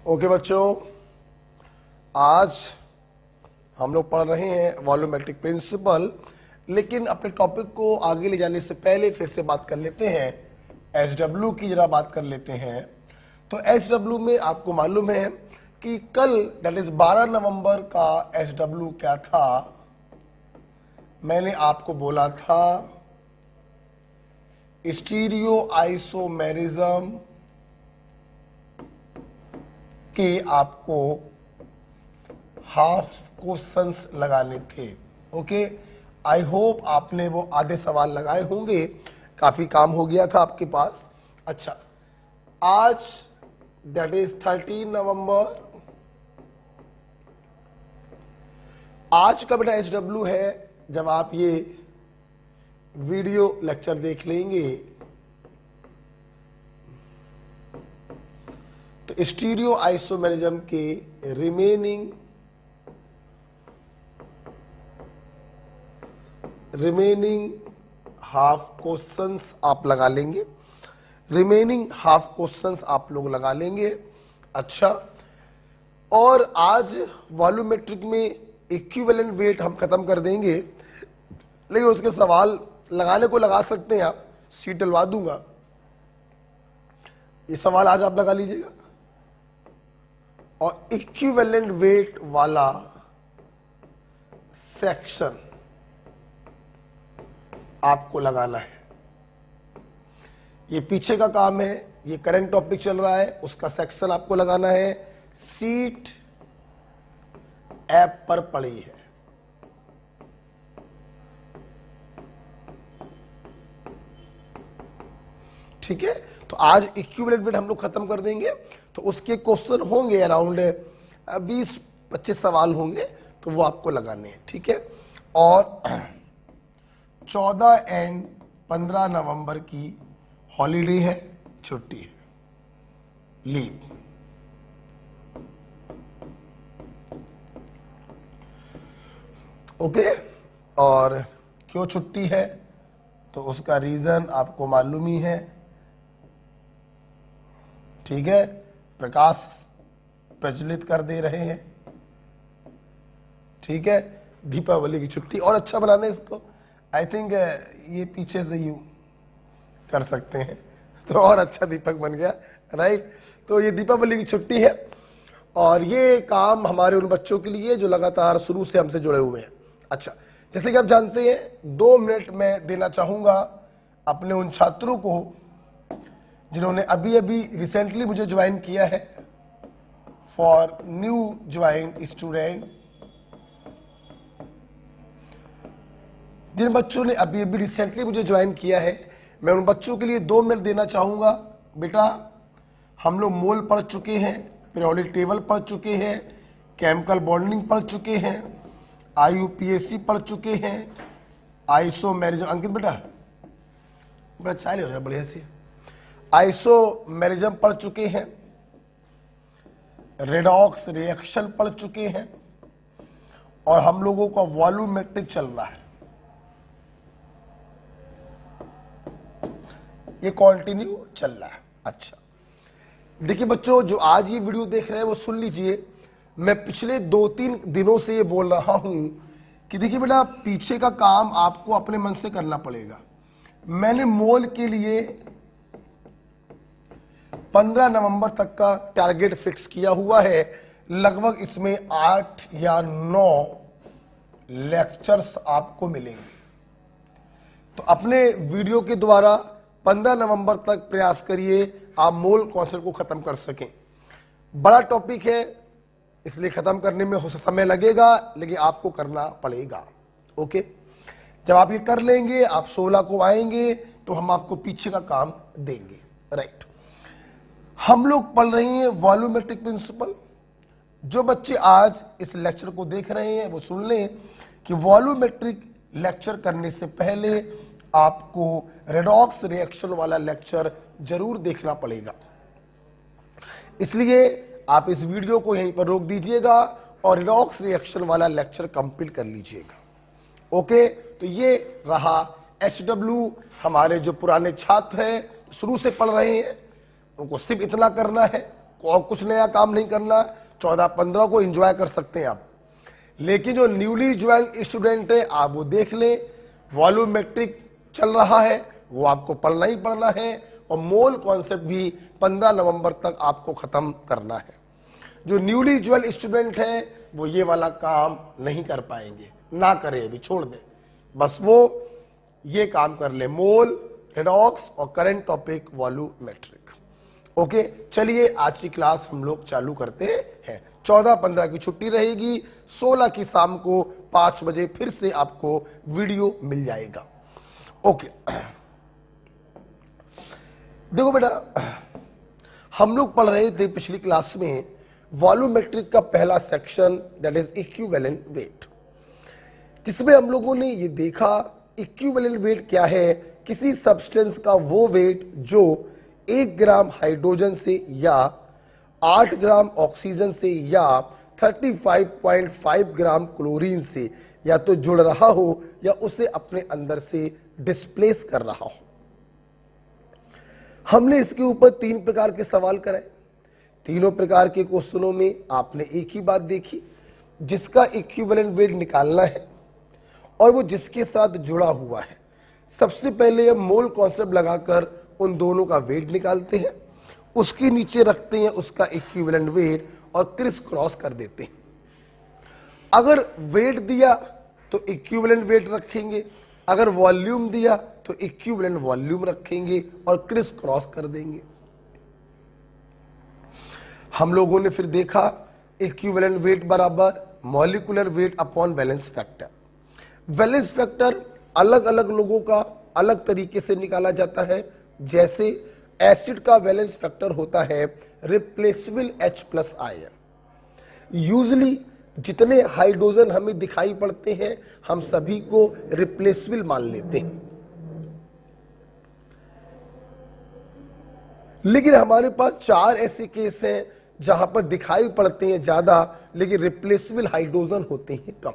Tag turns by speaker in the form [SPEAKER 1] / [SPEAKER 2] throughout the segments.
[SPEAKER 1] Okay बच्चों, आज हम लोग पढ़ रहे हैं वॉल्यूमेट्रिक प्रिंसिपल, लेकिन अपने टॉपिक को आगे ले जाने से पहले फिर से बात कर लेते हैं SW की। जरा बात कर लेते हैं। तो SW में आपको मालूम है कि कल दैट इज 12 नवंबर का SW क्या था। मैंने आपको बोला था स्टीरियो आइसोमेरिज्म के आपको हाफ क्वेश्चंस लगाने थे। ओके, आई होप आपने वो आधे सवाल लगाए होंगे, काफी काम हो गया था आपके पास। अच्छा, आज दैट इज 13 नवंबर, आज का बेटा SW है। जब आप ये वीडियो लेक्चर देख लेंगे तो स्टीरियो आइसोमेरिज्म के रिमेनिंग हाफ क्वेश्चंस आप लगा लेंगे। रिमेनिंग हाफ क्वेश्चंस आप लोग लगा लेंगे। अच्छा, और आज वॉल्यूमेट्रिक में इक्विवेलेंट वेट हम खत्म कर देंगे, लेकिन उसके सवाल लगाने को लगा सकते हैं आप, सीट डलवा दूंगा। ये सवाल आज आप लगा लीजिएगा। और इक्विवेलेंट वेट वाला सेक्शन आपको लगाना है। ये पीछे का काम है, ये करंट टॉपिक चल रहा है, उसका सेक्शन आपको लगाना है। सीट ऐप पर पड़ी है। ठीक है, तो आज इक्विवेलेंट वेट हम लोग खत्म कर देंगे। तो उसके क्वेश्चन होंगे अराउंड 20-25 सवाल होंगे, तो वो आपको लगाने हैं। ठीक है, और 14 एंड 15 नवंबर की हॉलीडे है, छुट्टी है, लीव। ओके, और क्यों छुट्टी है तो उसका रीजन आपको मालूम ही है। ठीक है, प्रकाश प्रज्वलित कर दे रहे हैं। ठीक है, दीपावली की छुट्टी और अच्छा बनाने इसको। आई थिंक ये पीछे से यू कर सकते हैं तो और अच्छा दीपक बन गया, राइट। तो ये दीपावली की छुट्टी है और ये काम हमारे उन बच्चों के लिए जो लगातार शुरू से हमसे जुड़े हुए हैं। अच्छा, जैसे कि आप जानते हैं 2 मिनट में देना चाहूंगा अपने उन छात्रों को जिन्होंने अभी अभी रिसेंटली मुझे ज्वाइन किया है, फॉर न्यू ज्वाइन स्टूडेंट। जिन बच्चों ने अभी अभी रिसेंटली मुझे ज्वाइन किया है, मैं उन बच्चों के लिए 2 मिनट देना चाहूंगा। बेटा, हम लोग मोल पढ़ चुके हैं, पीरियोडिक टेबल पढ़ चुके हैं, केमिकल बॉन्डिंग पढ़ चुके हैं, IUPAC पढ़ चुके हैं, आइसोमेरिज्म। अंकित बड़ा चाय ले हो जाए बढ़िया से। आइसोमेरिज्म पढ़ चुके हैं, रेडॉक्स रिएक्शन पढ़ चुके हैं, और हम लोगों का वॉल्यूमेट्रिक चल रहा है। ये कंटिन्यू चल रहा है। अच्छा, देखिए बच्चों, जो आज ये वीडियो देख रहे हैं वो सुन लीजिए। मैं पिछले 2-3 दिनों से ये बोल रहा हूं कि देखिए बेटा, पीछे का काम आपको अपने मन से करना पड़ेगा। मैंने मोल के लिए 15 नवंबर तक का टारगेट फिक्स किया हुआ है। लगभग इसमें 8 या 9 लेक्चर्स आपको मिलेंगे। तो अपने वीडियो के द्वारा 15 नवंबर तक प्रयास करिए आप मोल कॉन्सेप्ट को खत्म कर सकें। बड़ा टॉपिक है, इसलिए खत्म करने में हो समय लगेगा, लेकिन आपको करना पड़ेगा। ओके, जब आप ये कर लेंगे, आप 16 को आएंगे तो हम आपको पीछे का काम देंगे, राइट। हम लोग पढ़ रहे हैं वॉल्यूमेट्रिक प्रिंसिपल। जो बच्चे आज इस लेक्चर को देख रहे हैं वो सुन लें कि वॉल्यूमेट्रिक लेक्चर करने से पहले आपको रेडॉक्स रिएक्शन वाला लेक्चर जरूर देखना पड़ेगा। इसलिए आप इस वीडियो को यहीं पर रोक दीजिएगा और रेडॉक्स रिएक्शन वाला लेक्चर कंप्लीट कर लीजिएगा। ओके, तो ये रहा SW। हमारे जो पुराने छात्र हैं, शुरू से पढ़ रहे हैं, उनको सिर्फ इतना करना है, और कुछ नया काम नहीं करना, 14-15 को एंजॉय कर सकते हैं आप। लेकिन जो न्यूली ज्वाइन स्टूडेंट है आप वो देख लें, वॉल्यूमेट्रिक चल रहा है वो आपको पढ़ना ही पढ़ना है, और मोल कॉन्सेप्ट भी 15 नवंबर तक आपको खत्म करना है। जो न्यूली ज्वाइन स्टूडेंट है वो ये वाला काम नहीं कर पाएंगे, ना करें, अभी छोड़ दें, बस वो ये काम कर ले, मोल, रेडॉक्स और करंट टॉपिक वॉल्यूमेट्रिक। ओके, चलिए आज की क्लास हम लोग चालू करते हैं। 14-15 की छुट्टी रहेगी, 16 की शाम को 5 बजे फिर से आपको वीडियो मिल जाएगा। ओके, देखो बेटा, हम लोग पढ़ रहे थे पिछली क्लास में वॉल्यूमेट्रिक का पहला section, that is equivalent weight, जिसमें हम लोगों ने ये देखा इक्विवेलेंट वेट क्या है, किसी सब्सटेंस का वो वेट जो 1 ग्राम हाइड्रोजन से या 8 ग्राम ऑक्सीजन से या 35.5 ग्राम क्लोरीन से या तो जुड़ रहा हो या उसे अपने अंदर से डिस्प्लेस कर रहा हो। हमने इसके ऊपर 3 प्रकार के सवाल कराए। तीनों प्रकार के क्वेश्चनों में आपने एक ही बात देखी, जिसका इक्विवेलेंट वेट निकालना है और वो जिसके साथ जुड़ा हुआ है। सबसे पहले हम मोल कॉन्सेप्ट लगाकर उन दोनों का वेट निकालते हैं, उसके नीचे रखते हैं उसका इक्विवेलेंट वेट और क्रिस क्रॉस कर देते हैं। अगर वेट दिया तो इक्विवेलेंट वेट रखेंगे, अगर वॉल्यूम दिया तो इक्विवेलेंट वॉल्यूम रखेंगे और क्रिस क्रॉस कर देंगे। हम लोगों ने फिर देखा इक्विवेलेंट वेट बराबर molecular weight upon valence factor. Valence factor अलग अलग लोगों का अलग तरीके से निकाला जाता है। जैसे एसिड का वैलेंस फैक्टर होता है रिप्लेसेबल H+ आयन। यूजली जितने हाइड्रोजन हमें दिखाई पड़ते हैं हम सभी को रिप्लेसेबल मान लेते हैं, लेकिन हमारे पास 4 ऐसे केस हैं जहां पर दिखाई पड़ते हैं ज्यादा लेकिन रिप्लेसेबल हाइड्रोजन होते हैं कम।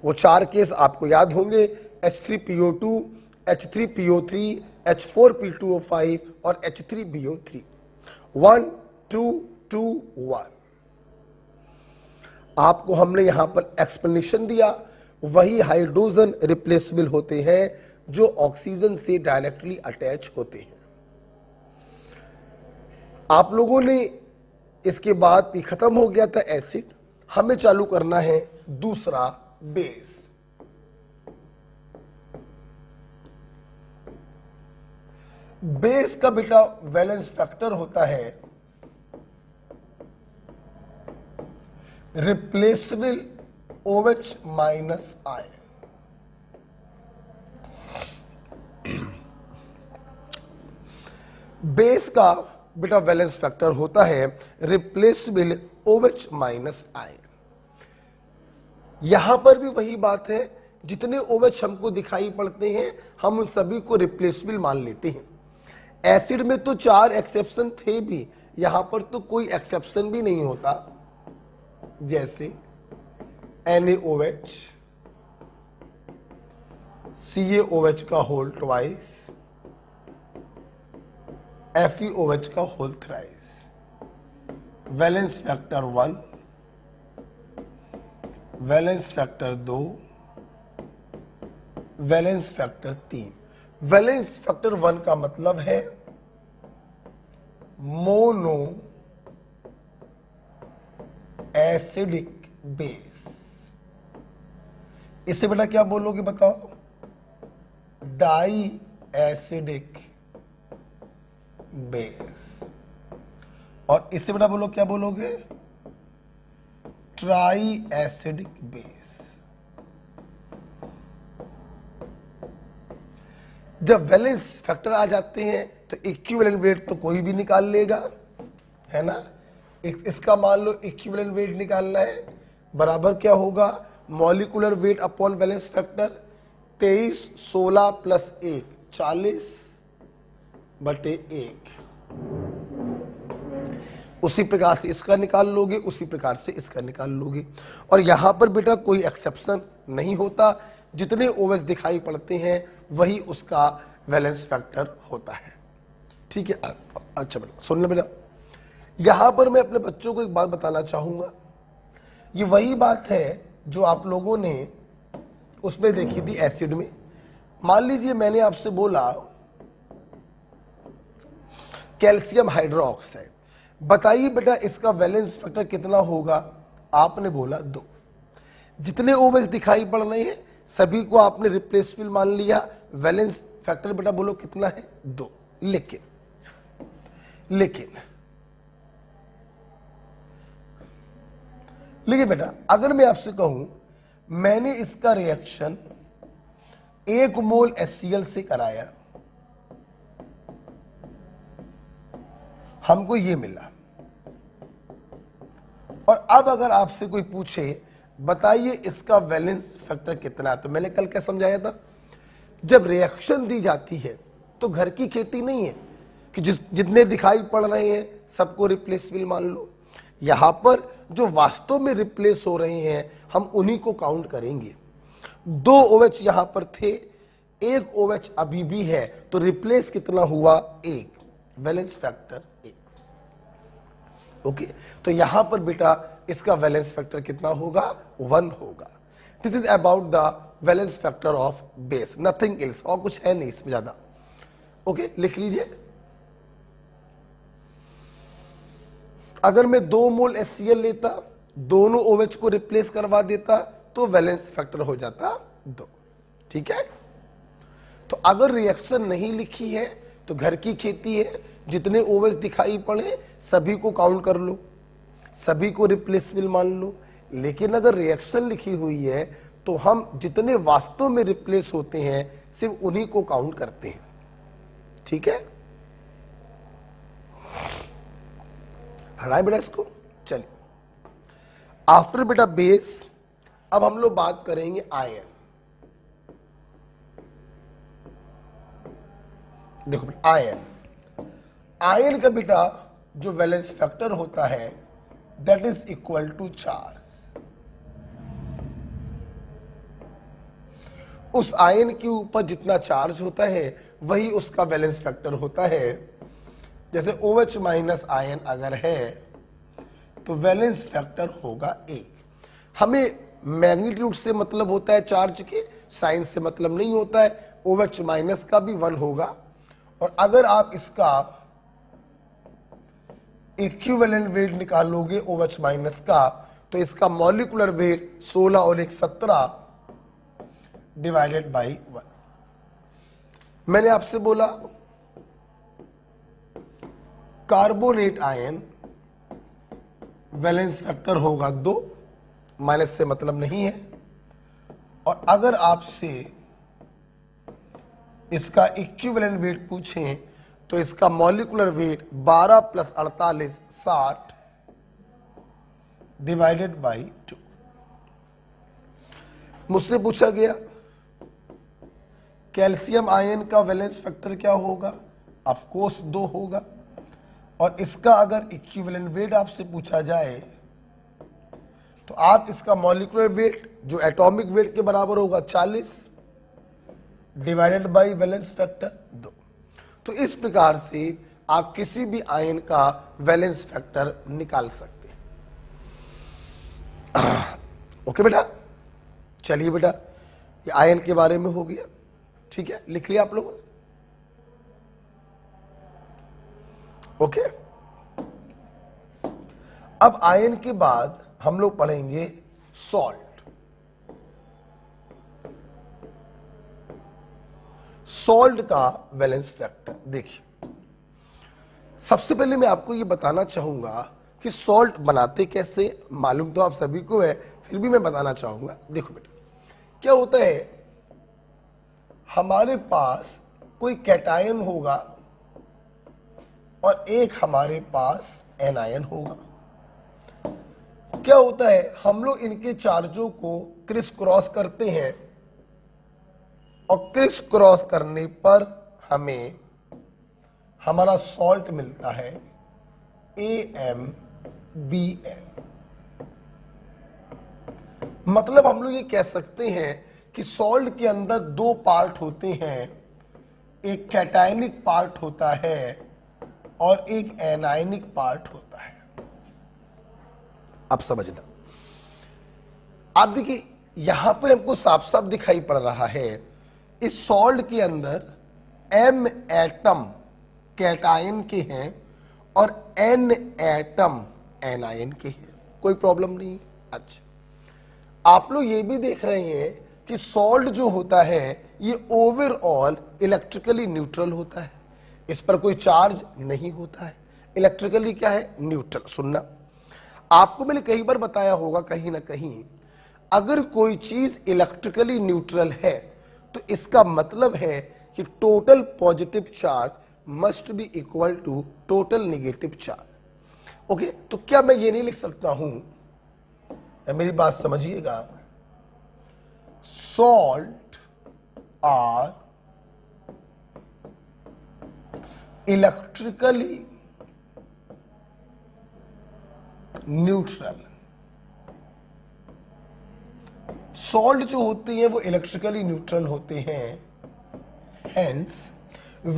[SPEAKER 1] वो 4 केस आपको याद होंगे, H3PO2, H3PO3, H4P2O5 और H3BO3। 1 2 2 1 आपको हमने यहां पर एक्सप्लेनेशन दिया। वही हाइड्रोजन रिप्लेसेबल होते हैं जो ऑक्सीजन से डायरेक्टली अटैच होते हैं। आप लोगों ने इसके बाद भी खत्म हो गया था एसिड, हमें चालू करना है दूसरा बेस। बेस का बेटा वैलेंस फैक्टर होता है रिप्लेसेबल OH- आयन। बेस का बेटा वैलेंस फैक्टर होता है रिप्लेसेबल OH- आयन। यहां पर भी वही बात है, जितने OH हमको दिखाई पड़ते हैं हम उन सभी को रिप्लेसेबल मान लेते हैं। एसिड में तो 4 एक्सेप्शन थे भी, यहां पर तो कोई एक्सेप्शन भी नहीं होता। जैसे NaOH, CaOH का होल ट्वाइस, FeOH का whole thrice. Valence factor 1, valence factor 2, valence factor 3। Valence factor 1 का मतलब है मोनो एसिडिक बेस। इससे बेटा क्या बोलोगे बताओ? Diacidic base. और इससे बेटा बोलो क्या बोलोगे? Triacidic base. जब वैलेंस फैक्टर आ जाते हैं तो इक्विवेलेंट वेट तो कोई भी निकाल लेगा, है ना। इसका मान लो इक्विवेलेंट वेट निकालना है, बराबर क्या होगा? Molecular weight upon valence factor. 23 16 plus 1 40/1। उसी प्रकार से इसका निकाल लोगे, उसी प्रकार से इसका निकाल लोगे। और यहां पर बेटा कोई एक्सेप्शन नहीं होता, जितने OH दिखाई पड़ते हैं वही उसका वैलेंस फैक्टर होता है। ठीक है, अच्छा बेटा सुन लो बेटा, यहां पर मैं अपने बच्चों को एक बात बताना चाहूंगा, ये वही बात है जो आप लोगों ने उसमें देखी थी एसिड में। मान लीजिए मैंने आपसे बोला कैल्शियम हाइड्रोक्साइड, बताइए बेटा इसका वैलेंस फैक्टर कितना होगा? आपने बोला 2। जितने OH दिखाई पड़ रहे हैं सभी को आपने रिप्लेसेबल मान लिया, वैलेंस फैक्टर बेटा बोलो कितना है? 2। लेकिन बेटा अगर मैं आपसे कहूं मैंने इसका रिएक्शन 1 मोल HCl से कराया, हमको ये मिला, और अब अगर आपसे कोई पूछे बताइए इसका वैलेंस फैक्टर कितना है, तो मैंने कल क्या समझाया था, जब रिएक्शन दी जाती है तो घर की खेती नहीं है कि जितने दिखाई पड़ रहे हैं सबको रिप्लेसेबल मान लो। यहां पर जो वास्तव में रिप्लेस हो रहे हैं हम उन्हीं को काउंट करेंगे। 2 OH यहां पर थे, 1 OH अभी भी है, तो रिप्लेस कितना हुआ? 1, वैलेंस फैक्टर 1। ओके, तो यहां पर बेटा इसका वैलेंस फैक्टर कितना होगा? 1 होगा। This is about the valence factor of base, nothing else, और कुछ है नहीं इसमें ज्यादा। ओके, लिख लीजिए। अगर मैं 2 मोल HCl लेता, दोनों OH को रिप्लेस करवा देता, तो वैलेंस फैक्टर हो जाता 2। ठीक है, तो अगर रिएक्शन नहीं लिखी है तो घर की खेती है, जितने OH दिखाई पड़े सभी को काउंट कर लो, सभी को रिप्लेसेबल मान लो। लेकिन अगर रिएक्शन लिखी हुई है तो हम जितने वास्तव में रिप्लेस होते हैं सिर्फ उन्हीं को काउंट करते हैं। ठीक है, हटाएं बेटा इसको। चलिए, आफ्टर बेटा बेस अब हम लोग बात करेंगे आयन। देखो बेटा, आयन का बेटा जो वैलेंस फैक्टर होता है that is equal to charge. उस आयन के ऊपर जितना चार्ज होता है वही उसका वैलेंस फैक्टर होता है। जैसे OH माइनस आयन अगर है तो वैलेंस फैक्टर होगा 1। हमें मैग्नीट्यूड से मतलब होता है चार्ज के, साइन से मतलब नहीं होता है। OH माइनस का भी 1 होगा, और अगर आप इसका इक्विवेलेंट वेट निकालोगे OH माइनस का तो इसका मॉलिक्यूलर वेट 16 और 1 17 डिवाइडेड बाई 1। मैंने आपसे बोला कार्बोनेट आयन वैलेंस फैक्टर होगा 2, माइनस से मतलब नहीं है। और अगर आपसे इसका इक्विवेलेंट वेट पूछें तो इसका मॉलिक्यूलर वेट 12 + 48 60 डिवाइडेड बाई 2। मुझसे पूछा गया कैल्शियम आयन का वैलेंस फैक्टर क्या होगा? ऑफ कोर्स 2 होगा। और इसका अगर इक्विवेलेंट वेट आपसे पूछा जाए तो आप इसका मॉलिक्यूलर वेट जो एटॉमिक वेट के बराबर होगा 40 डिवाइडेड बाई वैलेंस फैक्टर 2। तो इस प्रकार से आप किसी भी आयन का वैलेंस फैक्टर निकाल सकते हैं। ओके बेटा, चलिए बेटा ये आयन के बारे में हो गया। ठीक है, लिख लिया आप लोगों ने? ओके, अब आयन के बाद हम लोग पढ़ेंगे सॉल्ट। सॉल्ट का वैलेंस फैक्टर देखिए, सबसे पहले मैं आपको यह बताना चाहूंगा कि सॉल्ट बनाते कैसे, मालूम तो आप सभी को है, फिर भी मैं बताना चाहूंगा। देखो बेटा, क्या होता है, हमारे पास कोई कैटायन होगा और एक हमारे पास एनायन होगा। क्या होता है, हम लोग इनके चार्जों को क्रिस क्रॉस करते हैं और क्रिस क्रॉस करने पर हमें हमारा सॉल्ट मिलता है AmBn। मतलब हम लोग ये कह सकते हैं कि सॉल्ट के अंदर 2 पार्ट होते हैं, एक कैटायनिक पार्ट होता है और एक एनायनिक पार्ट होता है। अब समझना, आप देखिए यहां पर हमको साफ साफ दिखाई पड़ रहा है इस सॉल्ट के अंदर m एटम कैटायन के हैं और n एटम एनायन के हैं, कोई प्रॉब्लम नहीं है। अच्छा, आप लोग ये भी देख रहे हैं कि सॉल्ट जो होता है ये ओवरऑल इलेक्ट्रिकली न्यूट्रल होता है, इस पर कोई चार्ज नहीं होता है, इलेक्ट्रिकली क्या है, न्यूट्रल। सुनना, आपको मैंने कई बार बताया होगा कहीं ना कहीं, अगर कोई चीज इलेक्ट्रिकली न्यूट्रल है तो इसका मतलब है कि total positive charge must be equal to total negative charge. Okay, तो क्या मैं ये नहीं लिख सकता हूं, मेरी बात समझिएगा, salt are electrically neutral. Salt जो होते हैं वो इलेक्ट्रिकली न्यूट्रल होते हैं, hence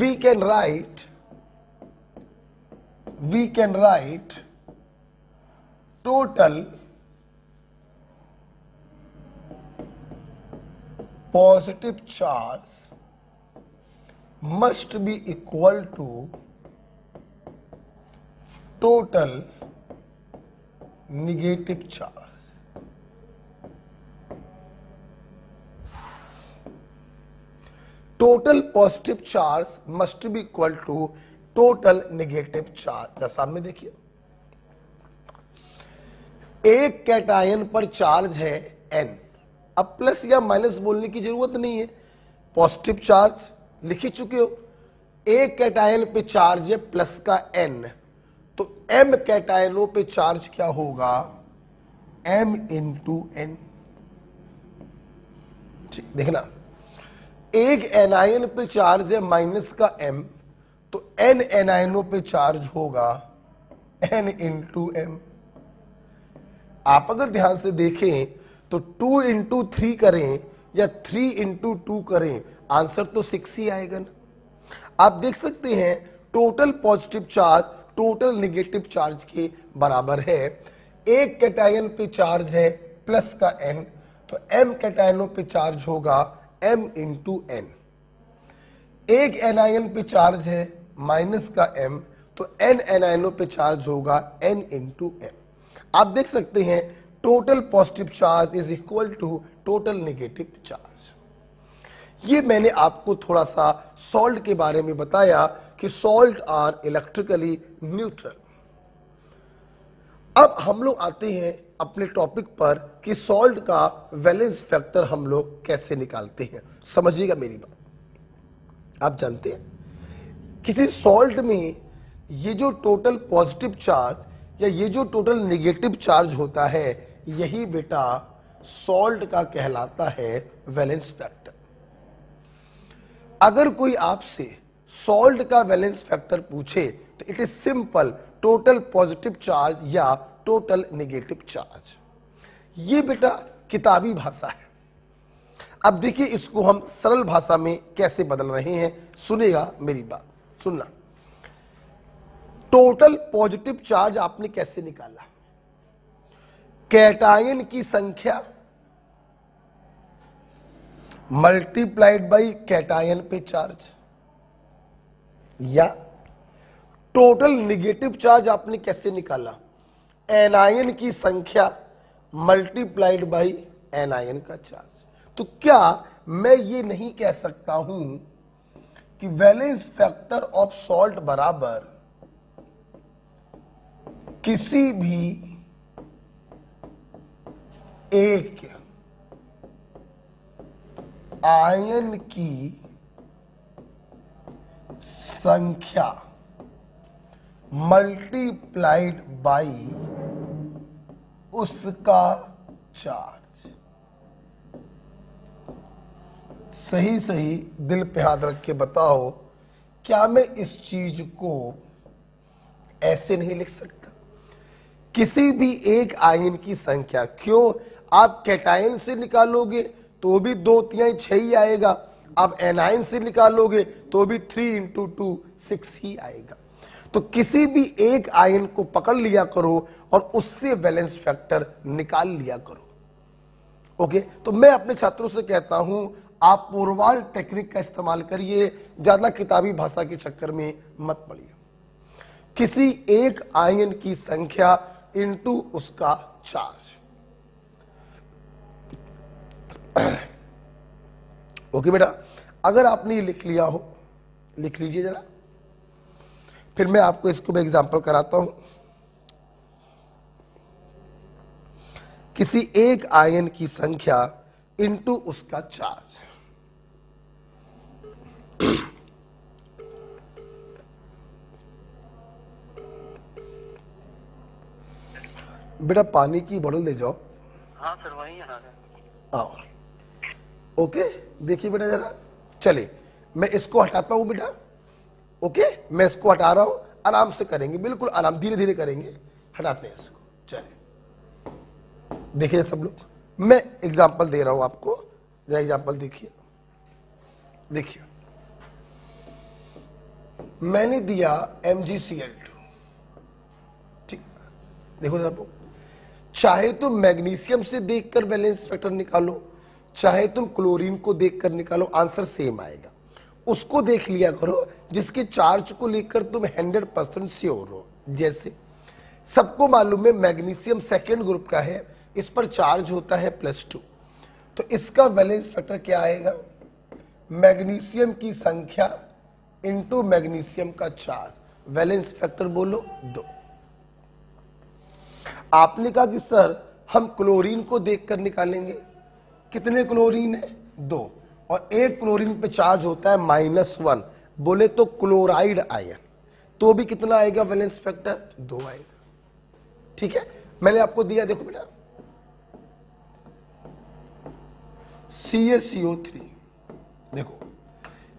[SPEAKER 1] we can write total positive charge must be equal to total negative charge। Total positive charge must be equal to total negative charge. सामने देखिए, एक cation पर चार्ज है n, अब प्लस या माइनस बोलने की जरूरत नहीं है, पॉजिटिव चार्ज लिख ही चुके हो। एक कैटायन पे चार्ज है प्लस का n, तो m कैटायनों पे चार्ज क्या होगा, m इंटू n। ठीक, देखना, एक एनायन पे चार्ज है माइनस का m, तो n एनायनों पे चार्ज होगा n इंटू m। आप अगर ध्यान से देखें तो 2 इंटू 3 करें या 3 इंटू 2 करें, आंसर तो 6 ही आएगा ना। आप देख सकते हैं total positive charge total negative charge के बराबर है। एक कैटायन पे चार्ज है प्लस का n, तो m कैटायनों पे चार्ज होगा m इंटू n। एक एनायन पे चार्ज है माइनस का m, तो n एनायनों पे चार्ज होगा n इंटू m। आप देख सकते हैं total positive charge is equal to total negative charge. ये मैंने आपको थोड़ा सा सॉल्ट के बारे में बताया कि सॉल्ट आर इलेक्ट्रिकली न्यूट्रल। अब हम लोग आते हैं अपने टॉपिक पर कि सॉल्ट का वैलेंस फैक्टर हम लोग कैसे निकालते हैं। समझिएगा मेरी बात, आप जानते हैं किसी सॉल्ट में ये जो टोटल पॉजिटिव चार्ज या ये जो टोटल नेगेटिव चार्ज होता है, यही बेटा सॉल्ट का कहलाता है वैलेंस फैक्टर। अगर कोई आपसे सॉल्ट का वैलेंस फैक्टर पूछे तो it is simple total positive charge या टोटल नेगेटिव चार्ज। ये बेटा किताबी भाषा है। अब देखिए इसको हम सरल भाषा में कैसे बदल रहे हैं, सुनेगा मेरी बात, सुनना। टोटल पॉजिटिव चार्ज आपने कैसे निकाला, कैटायन की संख्या मल्टीप्लाइड बाई कैटायन पे चार्ज, या टोटल नेगेटिव चार्ज आपने कैसे निकाला, एनायन की संख्या मल्टीप्लाइड बाई एनायन का चार्ज। तो क्या मैं ये नहीं कह सकता हूं कि वैलेंस फैक्टर ऑफ सॉल्ट बराबर किसी भी एक आयन की संख्या मल्टीप्लाइड बाई उसका चार्ज। सही सही दिल पे हाथ रख के बताओ, क्या मैं इस चीज को ऐसे नहीं लिख सकता? किसी भी एक आयन की संख्या, क्यों, आप कैटायन से निकालोगे तो भी 2 3 6 ही आएगा, आप एनायन से निकालोगे तो भी 3 इंटू 2 6 ही आएगा। तो किसी भी एक आयन को पकड़ लिया करो और उससे वैलेंस फैक्टर निकाल लिया करो। ओके, तो मैं अपने छात्रों से कहता हूं आप पोरवाल टेक्निक का इस्तेमाल करिए, ज्यादा किताबी भाषा के चक्कर में मत पड़िए। किसी एक आयन की संख्या इनटू उसका चार्ज। ओके बेटा, अगर आपने ये लिख लिया हो, लिख लीजिए जरा, फिर मैं आपको इसको भी एग्जांपल कराता हूं। किसी एक आयन की संख्या इनटू उसका चार्ज। बेटा पानी की बोतल ले जाओ।
[SPEAKER 2] हाँ सर, वही है।
[SPEAKER 1] आओ। ओके, देखिए बेटा जरा, चले मैं इसको हटाता हूं बेटा। ओके, मैं इसको हटा रहा हूं, आराम से करेंगे, बिल्कुल आराम, धीरे धीरे करेंगे, हटाते हैं इसको। चले देखिए सब लोग, मैं एग्जांपल दे रहा हूं आपको, जरा एग्जांपल देखिए। देखिए मैंने दिया MgCl2, ठीक, देखो सब लोग, चाहे तुम मैग्नीशियम से देखकर वैलेंस फैक्टर निकालो, चाहे तुम क्लोरीन को देखकर निकालो, आंसर सेम आएगा। उसको देख लिया करो जिसके चार्ज को लेकर तुम 100% श्योर हो। जैसे सबको मालूम है मैग्नीशियम सेकेंड ग्रुप का है, इस पर चार्ज होता है +2, तो इसका वैलेंस फैक्टर क्या आएगा? मैग्नीशियम की संख्या इनटू मैग्नीशियम का चार्ज, वैलेंस फैक्टर बोलो 2। आपने कहा कि सर हम क्लोरीन को देखकर निकालेंगे, कितने क्लोरीन है? 2, और एक क्लोरीन पे चार्ज होता है -1, बोले तो क्लोराइड आयन, तो भी कितना आएगा वैलेंस फैक्टर? 2 आएगा। ठीक है, मैंने आपको दिया, देखो बेटा, CaCO3, देखो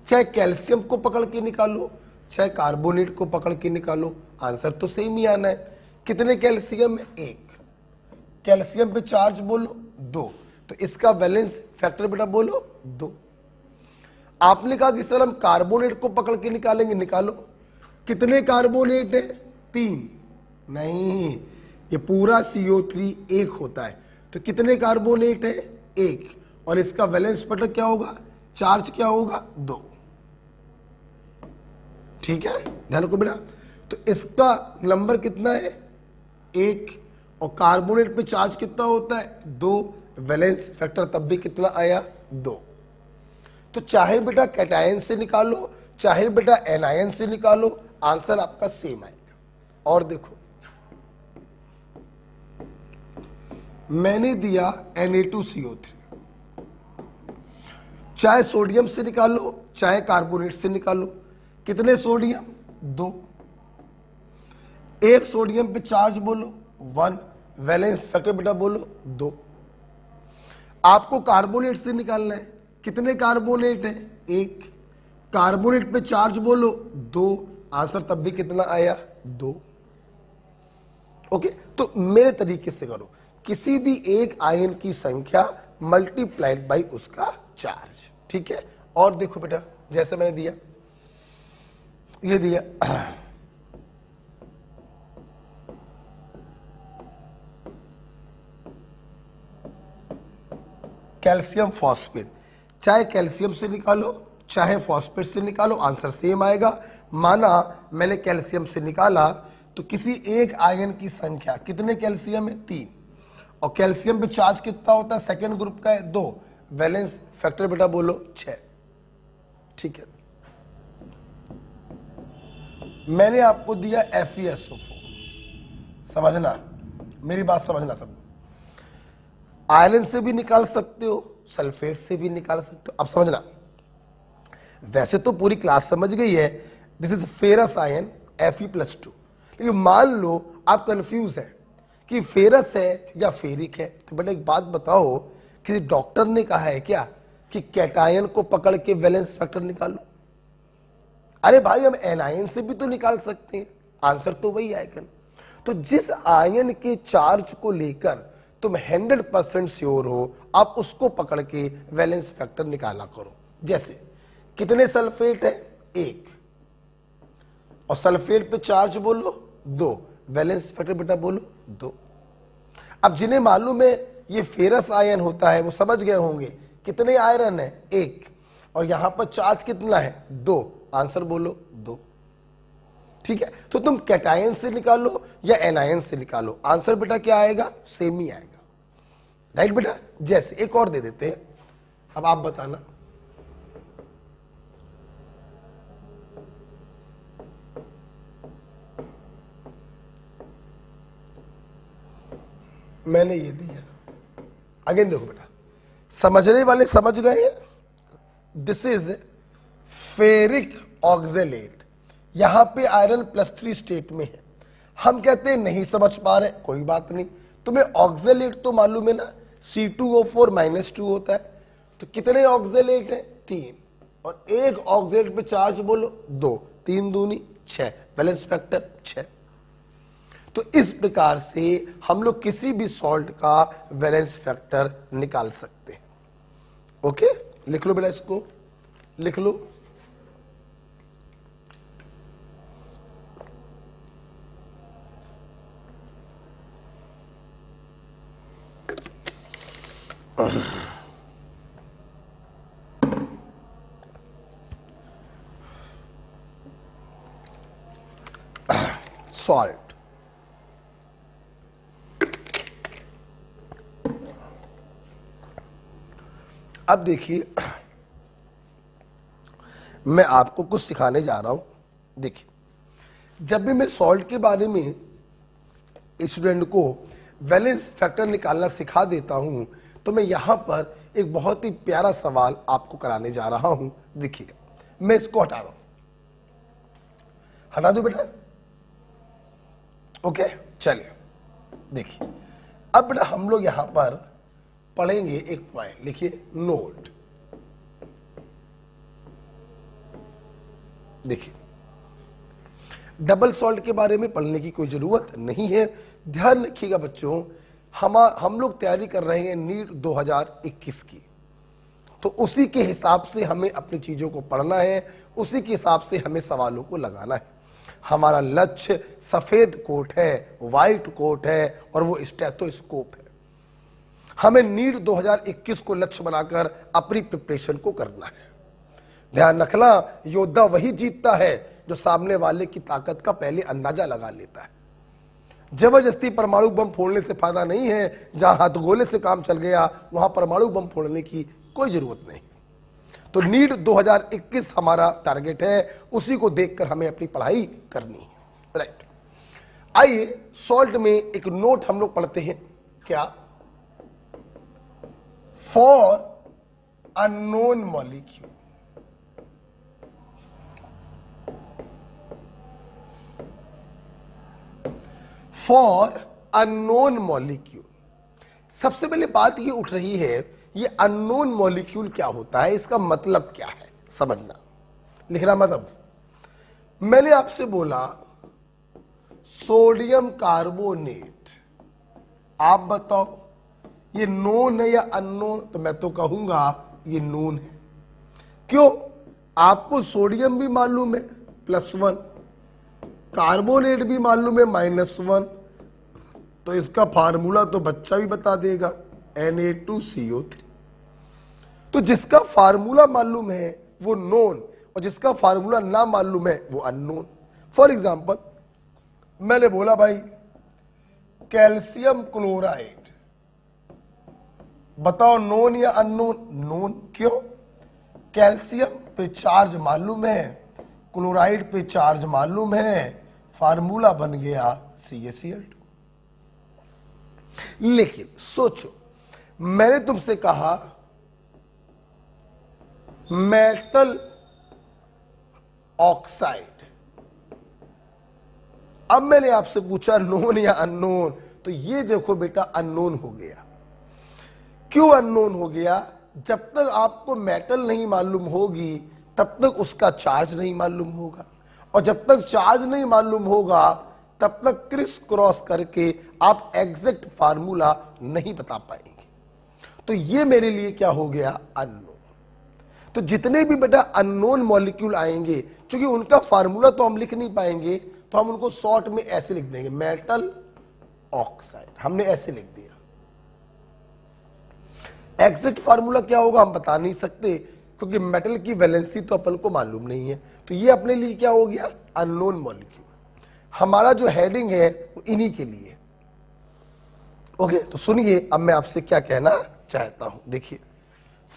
[SPEAKER 1] चाहे कैल्शियम को पकड़ के निकालो चाहे कार्बोनेट को पकड़ के निकालो, आंसर तो सेम ही आना है। कितने कैल्शियम? 1, कैल्शियम पे चार्ज बोलो 2, तो इसका बैलेंस फैक्टर बेटा बोलो 2। आपने कहा कि सर हम कार्बोनेट को पकड़ के निकालेंगे, निकालो, कितने कार्बोनेट है? 3, नहीं, ये पूरा CO3 1 होता है, तो कितने कार्बोनेट है? 1, और इसका वैलेंस फैक्टर क्या होगा? चार्ज क्या होगा? 2। ठीक है, ध्यान रखो बेटा, तो इसका नंबर कितना है? 1, और कार्बोनेट पे चार्ज कितना होता है? 2, वैलेंस फैक्टर तब भी कितना आया? 2। तो चाहे बेटा कैटायन से निकालो चाहे बेटा एनायन से निकालो, आंसर आपका सेम आएगा। और देखो मैंने दिया Na2CO3, चाहे सोडियम से निकालो चाहे कार्बोनेट से निकालो, कितने सोडियम? 2, एक सोडियम पे चार्ज बोलो 1, वैलेंस फैक्टर बेटा बोलो 2। आपको कार्बोनेट से निकालना है, कितने कार्बोनेट है? 1, कार्बोनेट पे चार्ज बोलो 2, आंसर तब भी कितना आया? 2। ओके, तो मेरे तरीके से करो, किसी भी एक आयन की संख्या मल्टीप्लाइड बाई उसका चार्ज। ठीक है, और देखो बेटा जैसे मैंने दिया, ये दिया कैल्शियम फॉस्फेट, चाहे कैल्शियम से निकालो चाहे फॉस्फेट से निकालो, आंसर सेम आएगा। माना मैंने कैल्शियम से निकाला, तो किसी एक आयन की संख्या, कितने कैल्शियम है? 3, और कैल्शियम पे चार्ज कितना होता है? सेकेंड ग्रुप का है 2, वैलेंस फैक्टर बेटा बोलो 6। ठीक है, मैंने आपको दिया FeSO4, समझना, मेरी बात समझना सब। आयरन से भी निकाल सकते हो, सल्फेट से भी निकाल सकते हो। अब समझना, वैसे तो पूरी क्लास समझ गई है, this is ferrous ion Fe+2, लेकिन मान लो आप कंफ्यूज है कि फेरस है या फेरिक है, तो बेटा एक बात बताओ, किसी डॉक्टर ने कहा है क्या कि कैटायन को पकड़ के वैलेंस फैक्टर निकालो? अरे भाई हम एनायन से भी तो निकाल सकते हैं, आंसर तो वही आएगा। तो जिस आयन के चार्ज को लेकर तुम 100% श्योर हो, आप उसको पकड़ के वैलेंस फैक्टर निकाला करो। जैसे कितने सल्फेट है? 1, और सल्फेट पे चार्ज बोलो 2, वैलेंस फैक्टर बेटा बोलो 2। अब जिन्हें मालूम है ये फेरस आयन होता है वो समझ गए होंगे कितने आयरन है 1, और यहां पर चार्ज कितना है 2, आंसर बोलो 2। ठीक है, तो तुम कैटायन से निकालो या एनायन से निकालो, आंसर बेटा क्या आएगा, सेम ही आएगा। राइट बेटा। जैसे एक और दे देते हैं, अब आप बताना। मैंने ये दिया, अगेन देखो बेटा, समझने वाले समझ गए। दिस इज फेरिक ऑक्जेलेट, यहां पे आयरन +3 स्टेट में है। हम कहते हैं नहीं समझ पा रहे, कोई बात नहीं, तुम्हें ऑक्जेलेट तो मालूम है ना, C2O4 -2 होता है। तो कितने ऑक्जेलेट है 3, और एक ऑक्जेलेट पे चार्ज बोलो 2, 3 दूनी 6, वैलेंस फैक्टर 6। तो इस प्रकार से हम लोग किसी भी सॉल्ट का वैलेंस फैक्टर निकाल सकते हैं। ओके, लिख लो बेटा, इसको लिख लो। सॉल्ट, अब देखिए मैं आपको कुछ सिखाने जा रहा हूं। देखिए, जब भी मैं सॉल्ट के बारे में स्टूडेंट को वैलेंस फैक्टर निकालना सिखा देता हूं तो मैं यहां पर एक बहुत ही प्यारा सवाल आपको कराने जा रहा हूं। देखिएगा, मैं इसको हटा रहा हूं, हटा दो बेटा। ओके, चलिए देखिए, अब बेटा हम लोग यहां पर पढ़ेंगे एक पॉइंट, लिखिए नोट। देखिए, डबल सॉल्ट के बारे में पढ़ने की कोई जरूरत नहीं है। ध्यान रखिएगा बच्चों, हम लोग तैयारी कर रहे हैं नीट 2021 की, तो उसी के हिसाब से हमें अपनी चीजों को पढ़ना है, उसी के हिसाब से हमें सवालों को लगाना है। हमारा लक्ष्य सफेद कोट है, व्हाइट कोट है, और वो स्टेथोस्कोप है। हमें नीट 2021 को लक्ष्य बनाकर अपनी प्रिपरेशन को करना है। ध्यान रखना, योद्धा वही जीतता है जो सामने वाले की ताकत का पहले अंदाजा लगा लेता है। जबरदस्ती परमाणु बम फोड़ने से फायदा नहीं है। जहां हाथगोले से काम चल गया वहां परमाणु बम फोड़ने की कोई जरूरत नहीं। तो नीट 2021 हमारा टारगेट है, उसी को देखकर हमें अपनी पढ़ाई करनी है। राइट, आइए सॉल्ट में एक नोट हम लोग पढ़ते हैं। क्या? For unknown molecule, for unknown molecule. सबसे पहले बात ये उठ रही है, ये अननोन मॉलिक्यूल क्या होता है, इसका मतलब क्या है समझना। लिखना मतलब, मैंने आपसे बोला सोडियम कार्बोनेट, आप बताओ ये नोन है या अननोन? तो मैं तो कहूंगा ये नोन है। क्यों? आपको सोडियम भी मालूम है +1, कार्बोनेट भी मालूम है -1, तो इसका फार्मूला तो बच्चा भी बता देगा, Na2CO3। तो जिसका फार्मूला मालूम है वो नोन, और जिसका फार्मूला ना मालूम है वो अननोन। फॉर एग्जाम्पल, मैंने बोला भाई कैल्शियम क्लोराइड, बताओ नोन या अननोन? नोन। क्यों? कैल्शियम पे चार्ज मालूम है, क्लोराइड पे चार्ज मालूम है, फार्मूला बन गया CaCl2। लेकिन सोचो, मैंने तुमसे कहा मेटल ऑक्साइड, अब मैंने आपसे पूछा नोन या अननोन, तो ये देखो बेटा अननोन हो गया। क्यों अननोन हो गया? जब तक आपको मेटल नहीं मालूम होगी तब तक उसका चार्ज नहीं मालूम होगा, और जब तक चार्ज नहीं मालूम होगा तब तक क्रिस क्रॉस करके आप एग्जैक्ट फार्मूला नहीं बता पाएंगे। तो ये मेरे लिए क्या हो गया? अननोन। तो जितने भी बेटा अननोन मॉलिक्यूल आएंगे, चूंकि उनका फार्मूला तो हम लिख नहीं पाएंगे, तो हम उनको शॉर्ट में ऐसे लिख देंगे, मेटल ऑक्साइड। हमने ऐसे लिख दिया। एग्जैक्ट फार्मूला क्या होगा हम बता नहीं सकते, क्योंकि मेटल की वैलेंसी तो अपन को मालूम नहीं है। तो ये अपने लिए क्या हो गया, अननोन मॉलिक्यूल। हमारा जो हेडिंग है वो इन्हीं के लिए। ओके, तो सुनिए अब मैं आपसे क्या कहना चाहता हूं। देखिए,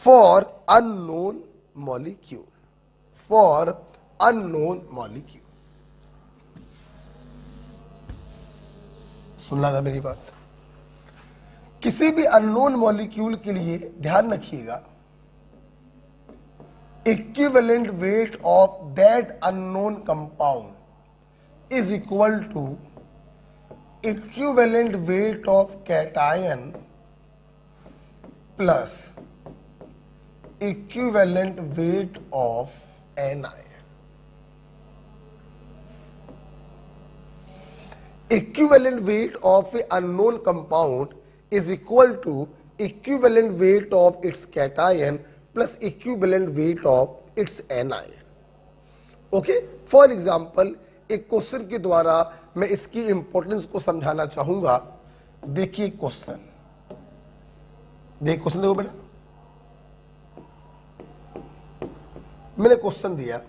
[SPEAKER 1] for unknown molecule, for unknown molecule, सुनना ना मेरी बात। किसी भी अननोन मॉलिक्यूल के लिए ध्यान रखिएगा, equivalent weight of that unknown compound is equal to equivalent weight of cation plus equivalent weight of anion. Equivalent weight of an unknown compound is equal to equivalent weight of its cation plus equivalent weight of its anion. Okay? For example, एक question के द्वारा मैं इसकी importance को समझाना चाहूंगा। देखिए question, देखिए क्वेश्चन देखो बेटा, मैंने क्वेश्चन दिया,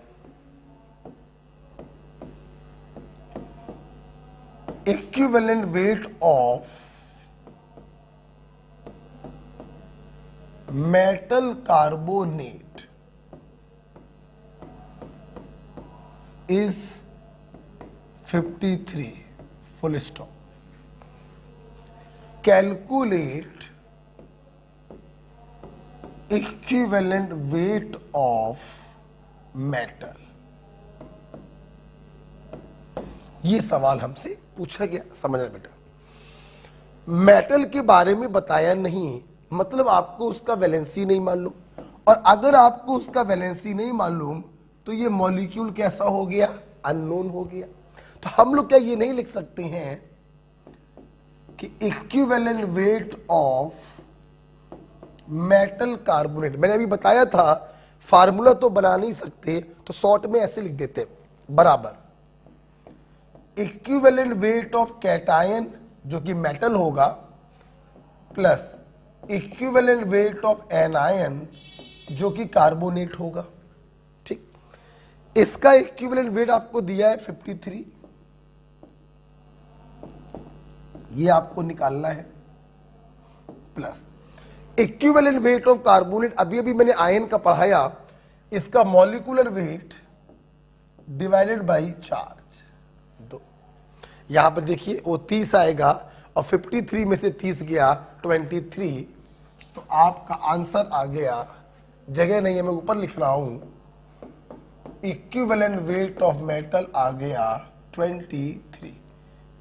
[SPEAKER 1] equivalent weight of metal carbonate is 53, full stop. Calculate equivalent weight of metal. ये सवाल हमसे पूछा गया, समझना बेटा। मेटल के बारे में बताया नहीं, मतलब आपको उसका वैलेंसी नहीं मालूम, और अगर आपको उसका वैलेंसी नहीं मालूम तो ये मॉलिक्यूल कैसा हो गया, अननोन हो गया। तो हम लोग क्या ये नहीं लिख सकते हैं कि equivalent weight of metal carbonate. मैंने अभी बताया था फार्मूला तो बना नहीं सकते, तो शॉर्ट में ऐसे लिख देते, बराबर इक्विवेलेंट वेट ऑफ कैटायन जो कि मेटल होगा plus equivalent weight of anion जो कि कार्बोनेट होगा। ठीक, इसका इक्विवेलेंट वेट आपको दिया है 53, ये आपको निकालना है, plus equivalent weight of carbonate, अभी अभी मैंने आयन का पढ़ाया, इसका molecular weight divided by charge. यहां पर देखिए वो 30 आएगा और 53 में से 30 गया 23, तो आपका आंसर आ गया, जगह नहीं है मैं ऊपर लिख रहा हूं, इक्विवेलेंट वेट ऑफ मेटल आ गया 23।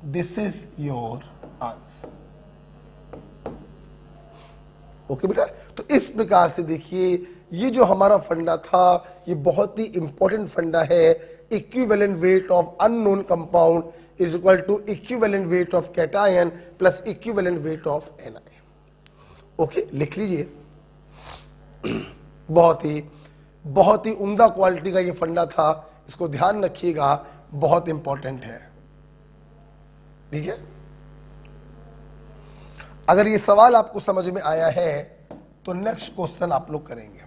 [SPEAKER 1] This is your answer. Okay बेटा, तो इस प्रकार से देखिए ये जो हमारा फंडा था ये बहुत ही इंपॉर्टेंट फंडा है। Equivalent weight of unknown compound is equal to equivalent weight of cation plus equivalent weight of anion. Okay, लिख लीजिए। बहुत ही उम्दा क्वालिटी का ये फंडा था, इसको ध्यान रखिएगा, बहुत इंपॉर्टेंट है। ठीक है, अगर ये सवाल आपको समझ में आया है तो नेक्स्ट क्वेश्चन आप लोग करेंगे।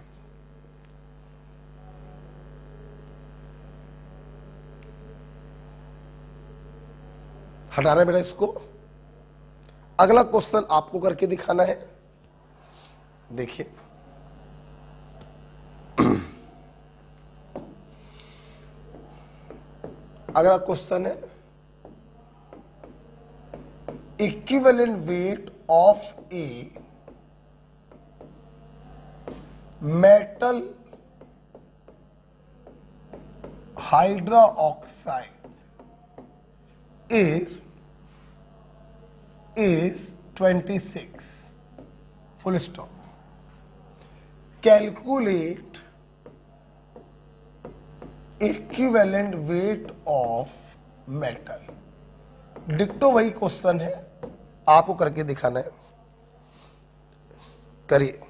[SPEAKER 1] हटाना बेटा इसको, अगला क्वेश्चन आपको करके दिखाना है। देखिए अगला क्वेश्चन है equivalent weight of a metal hydra oxide is 26, full stop. Calculate equivalent weight of metal. डिक्टो वही क्वेश्चन है, आपको करके दिखाना है, करिए।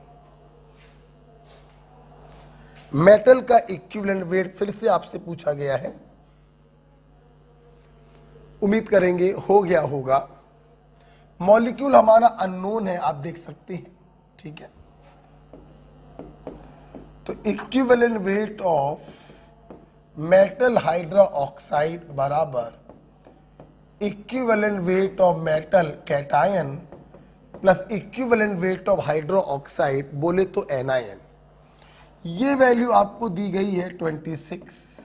[SPEAKER 1] मेटल का इक्विवेलेंट वेट फिर से आपसे पूछा गया है, उम्मीद करेंगे हो गया होगा। मॉलिक्यूल हमारा अननोन है, आप देख सकते हैं, ठीक है। तो equivalent weight of metal hydroxide बराबर equivalent weight of metal cation plus equivalent weight of hydroxide, बोले तो एनायन। ये वैल्यू आपको दी गई है 26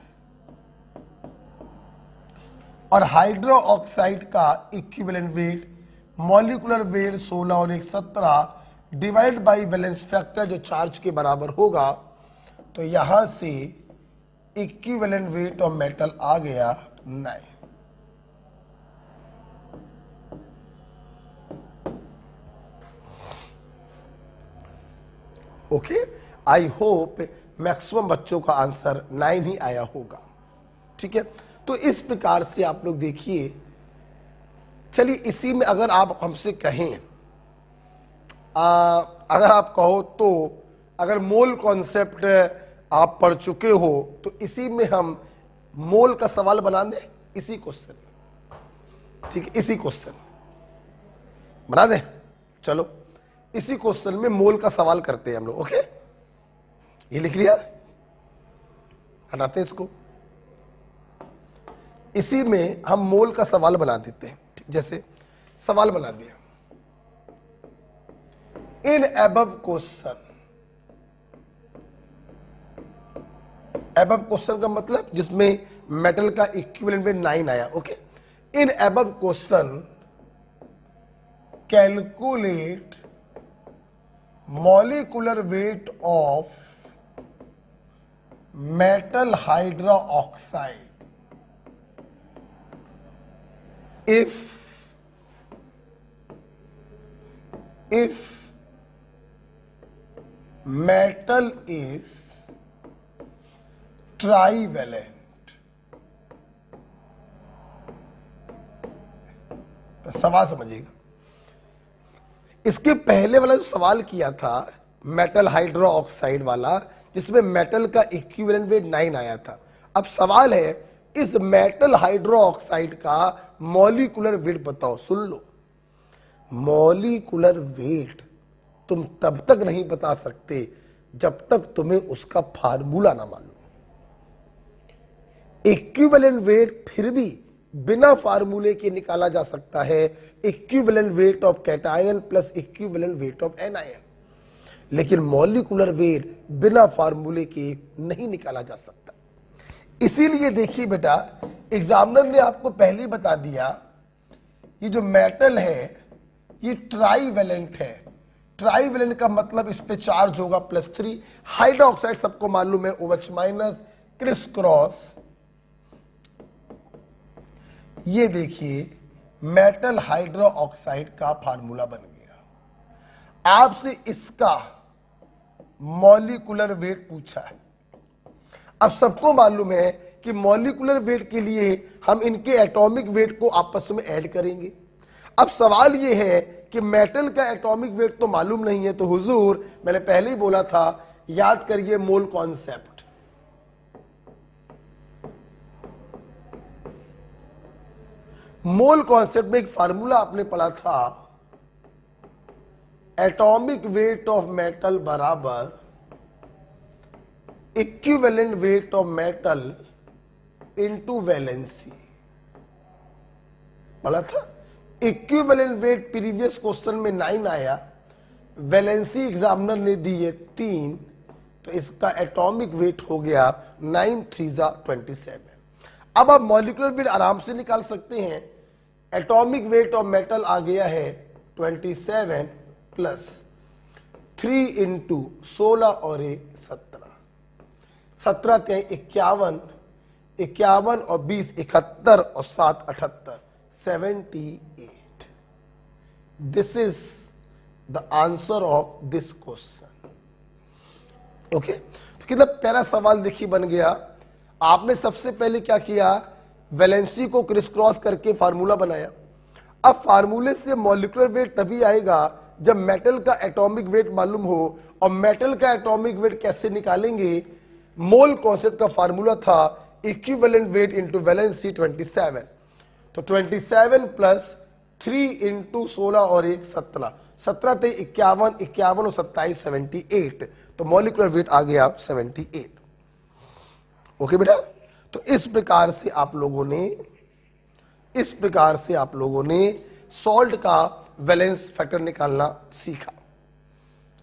[SPEAKER 1] और हाइड्रो ऑक्साइड का इक्विवेलेंट वेट मॉलिक्यूलर वेट 16 और 1 17 डिवाइड बाई वैलेंस फैक्टर जो चार्ज के बराबर होगा। तो यहां से इक्विवेलेंट वेट ऑफ मेटल आ गया 9। ओके, आई होप मैक्सिमम बच्चों का आंसर 9 ही आया होगा, ठीक है। तो इस प्रकार से आप लोग देखिए। चलिए इसी में अगर आप हमसे कहें, अगर आप कहो तो अगर मोल कॉन्सेप्ट आप पढ़ चुके हो तो इसी में हम मोल का सवाल बना दें, इसी क्वेश्चन, ठीक है, इसी क्वेश्चन बना दें। चलो इसी क्वेश्चन में मोल का सवाल करते हैं हम लोग। ओके, ये लिख लिया, हटाते हैं इसको। इसी में हम मोल का सवाल बना देते हैं। जैसे सवाल बना दिया, in above question, above question का मतलब जिसमें मेटल का इक्विवेलेंट वेट 9 आया। Okay, in above question calculate molecular weight of metal hydro oxide if metal is trivalent। तो सवाल समझिएगा, इसके पहले वाला जो सवाल किया था मेटल हाइड्रो ऑक्साइड वाला, जिसमें मेटल का इक्विवेलेंट वेट 9 आया था। अब सवाल है इस मेटल हाइड्रो ऑक्साइड का मॉलिक्यूलर वेट बताओ। सुन लो, मॉलिक्यूलर वेट तुम तब तक नहीं बता सकते जब तक तुम्हें उसका फार्मूला ना मालूम। इक्विवेलेंट वेट फिर भी बिना फार्मूले के निकाला जा सकता है, equivalent weight of cation plus equivalent weight of anion, लेकिन मॉलिक्यूलर वेट बिना फार्मूले के नहीं निकाला जा सकता। इसीलिए देखिए बेटा, एग्जामिनर ने आपको पहले ही बता दिया, ये जो मेटल है ये ट्राईवेलेंट है। ट्राईवेलेंट का मतलब इस पे चार्ज होगा +3। हाइड्रो ऑक्साइड सबको मालूम है OH माइनस क्रिस क्रॉस। ये देखिए मेटल हाइड्रो ऑक्साइड का फार्मूला बन गया। आपसे इसका मॉलिक्यूलर वेट पूछा है। अब सबको मालूम है कि मॉलिक्यूलर वेट के लिए हम इनके एटॉमिक वेट को आपस में ऐड करेंगे। अब सवाल ये है कि मेटल का एटॉमिक वेट तो मालूम नहीं है, तो हुजूर मैंने पहले ही बोला था, याद करिए मोल कॉन्सेप्ट। मोल कॉन्सेप्ट में एक फार्मूला आपने पढ़ा था, एटॉमिक वेट ऑफ मेटल बराबर equivalent weight of metal into valency. पढ़ा था। इक्विवेलेंट वेट प्रीवियस क्वेश्चन में 9 आया, वैलेंसी एग्जामिनर ने दी है 3, तो इसका एटॉमिक वेट हो गया 9 3 27। अब आप मॉलिक्यूलर वेट आराम से निकाल सकते हैं। एटॉमिक वेट ऑफ मेटल आ गया है 27 प्लस 3 इंटू 16 और 17, 17 3 51, 51 और 20 71 और 7 78, 78। This is the answer of this question. Okay, तो कितना प्यारा सवाल देखिए बन गया। आपने सबसे पहले क्या किया, वैलेंसी को क्रिस क्रॉस करके फार्मूला बनाया। अब फार्मूले से मॉलिक्यूलर वेट तभी आएगा जब मेटल का एटॉमिक वेट मालूम हो। और मेटल का एटॉमिक वेट कैसे निकालेंगे, मोल कांस्टेंट का फार्मूला था इक्विवेलेंट वेट इंटू वैलेंसी 27, तो 27 प्लस 3 इंटू 16 और 1 17, 17 थे 51, 51 और 27 78, तो मॉलिक्यूलर वेट आ गया 78। ओके बेटा, तो इस प्रकार से आप लोगों ने सॉल्ट का वैलेंस फैक्टर निकालना सीखा।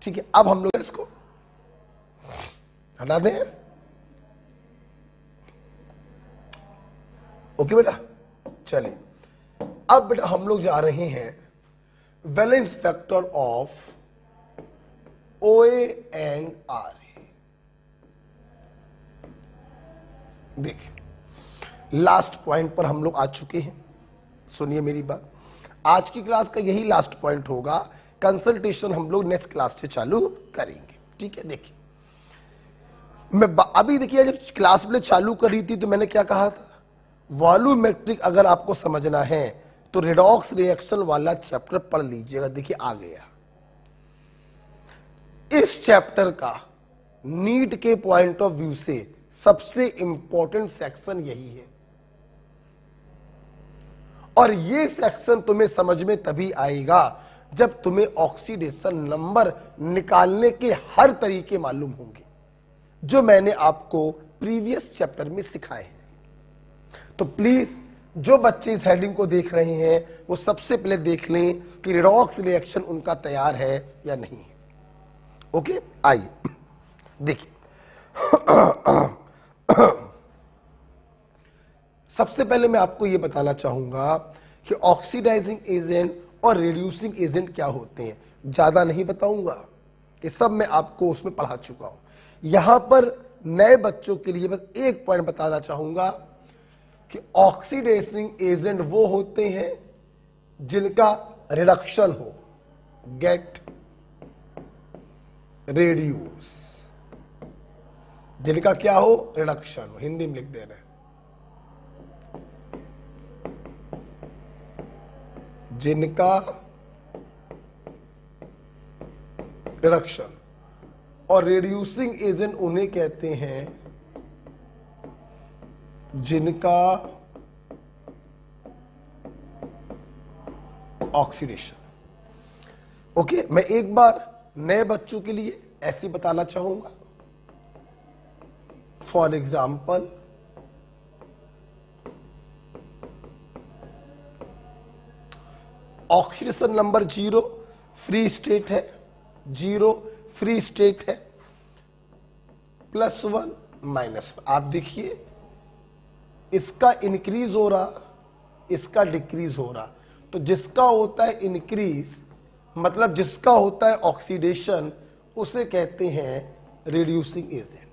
[SPEAKER 1] ठीक है, अब हम लोग इसको हटा दें। ओके बेटा, चलिए अब बेटा हम लोग जा रहे हैं valence factor of OA and RA। देखिए लास्ट पॉइंट पर हम लोग आ चुके हैं। सुनिए मेरी बात, आज की क्लास का यही लास्ट पॉइंट होगा। कंसल्टेशन हम लोग नेक्स्ट क्लास से चालू करेंगे। ठीक है, देखिए मैं अभी देखिए जब क्लास में चालू कर रही थी तो मैंने क्या कहा था, वॉल्यूमेट्रिक अगर आपको समझना है तो रेडॉक्स रिएक्शन वाला चैप्टर पढ़ लीजिएगा। देखिए आ गया, इस चैप्टर का नीट के पॉइंट ऑफ व्यू से सबसे इंपॉर्टेंट सेक्शन यही है, और ये सेक्शन तुम्हें समझ में तभी आएगा जब तुम्हें ऑक्सीडेशन नंबर निकालने के हर तरीके मालूम होंगे जो मैंने आपको प्रीवियस चैप्टर में सिखाए हैं। तो प्लीज जो बच्चे इस हेडिंग को देख रहे हैं वो सबसे पहले देख लें कि रेडॉक्स रिएक्शन उनका तैयार है या नहीं है। ओके, आइए देखिए सबसे पहले मैं आपको यह बताना चाहूंगा कि ऑक्सीडाइजिंग एजेंट और रिड्यूसिंग एजेंट क्या होते हैं। ज्यादा नहीं बताऊंगा, ये सब मैं आपको उसमें पढ़ा चुका हूं। यहां पर नए बच्चों के लिए बस एक पॉइंट बताना चाहूंगा कि ऑक्सीडाइजिंग एजेंट वो होते हैं जिनका रिडक्शन हो, गेट रेड्यूस, जिनका क्या हो, रिडक्शन हो। हिंदी में लिख दे रहे हैं, जिनका रिडक्शन। और रिड्यूसिंग एजेंट उन्हें कहते हैं जिनका ऑक्सीडेशन। ओके, मैं एक बार नए बच्चों के लिए ऐसे बताना चाहूंगा। For example, oxidation number 0 free state है, 0 फ्री स्टेट है, +1 -1। आप देखिए इसका इंक्रीज हो रहा, इसका डिक्रीज हो रहा। तो जिसका होता है इंक्रीज मतलब जिसका होता है ऑक्सीडेशन उसे कहते हैं रिड्यूसिंग एजेंट,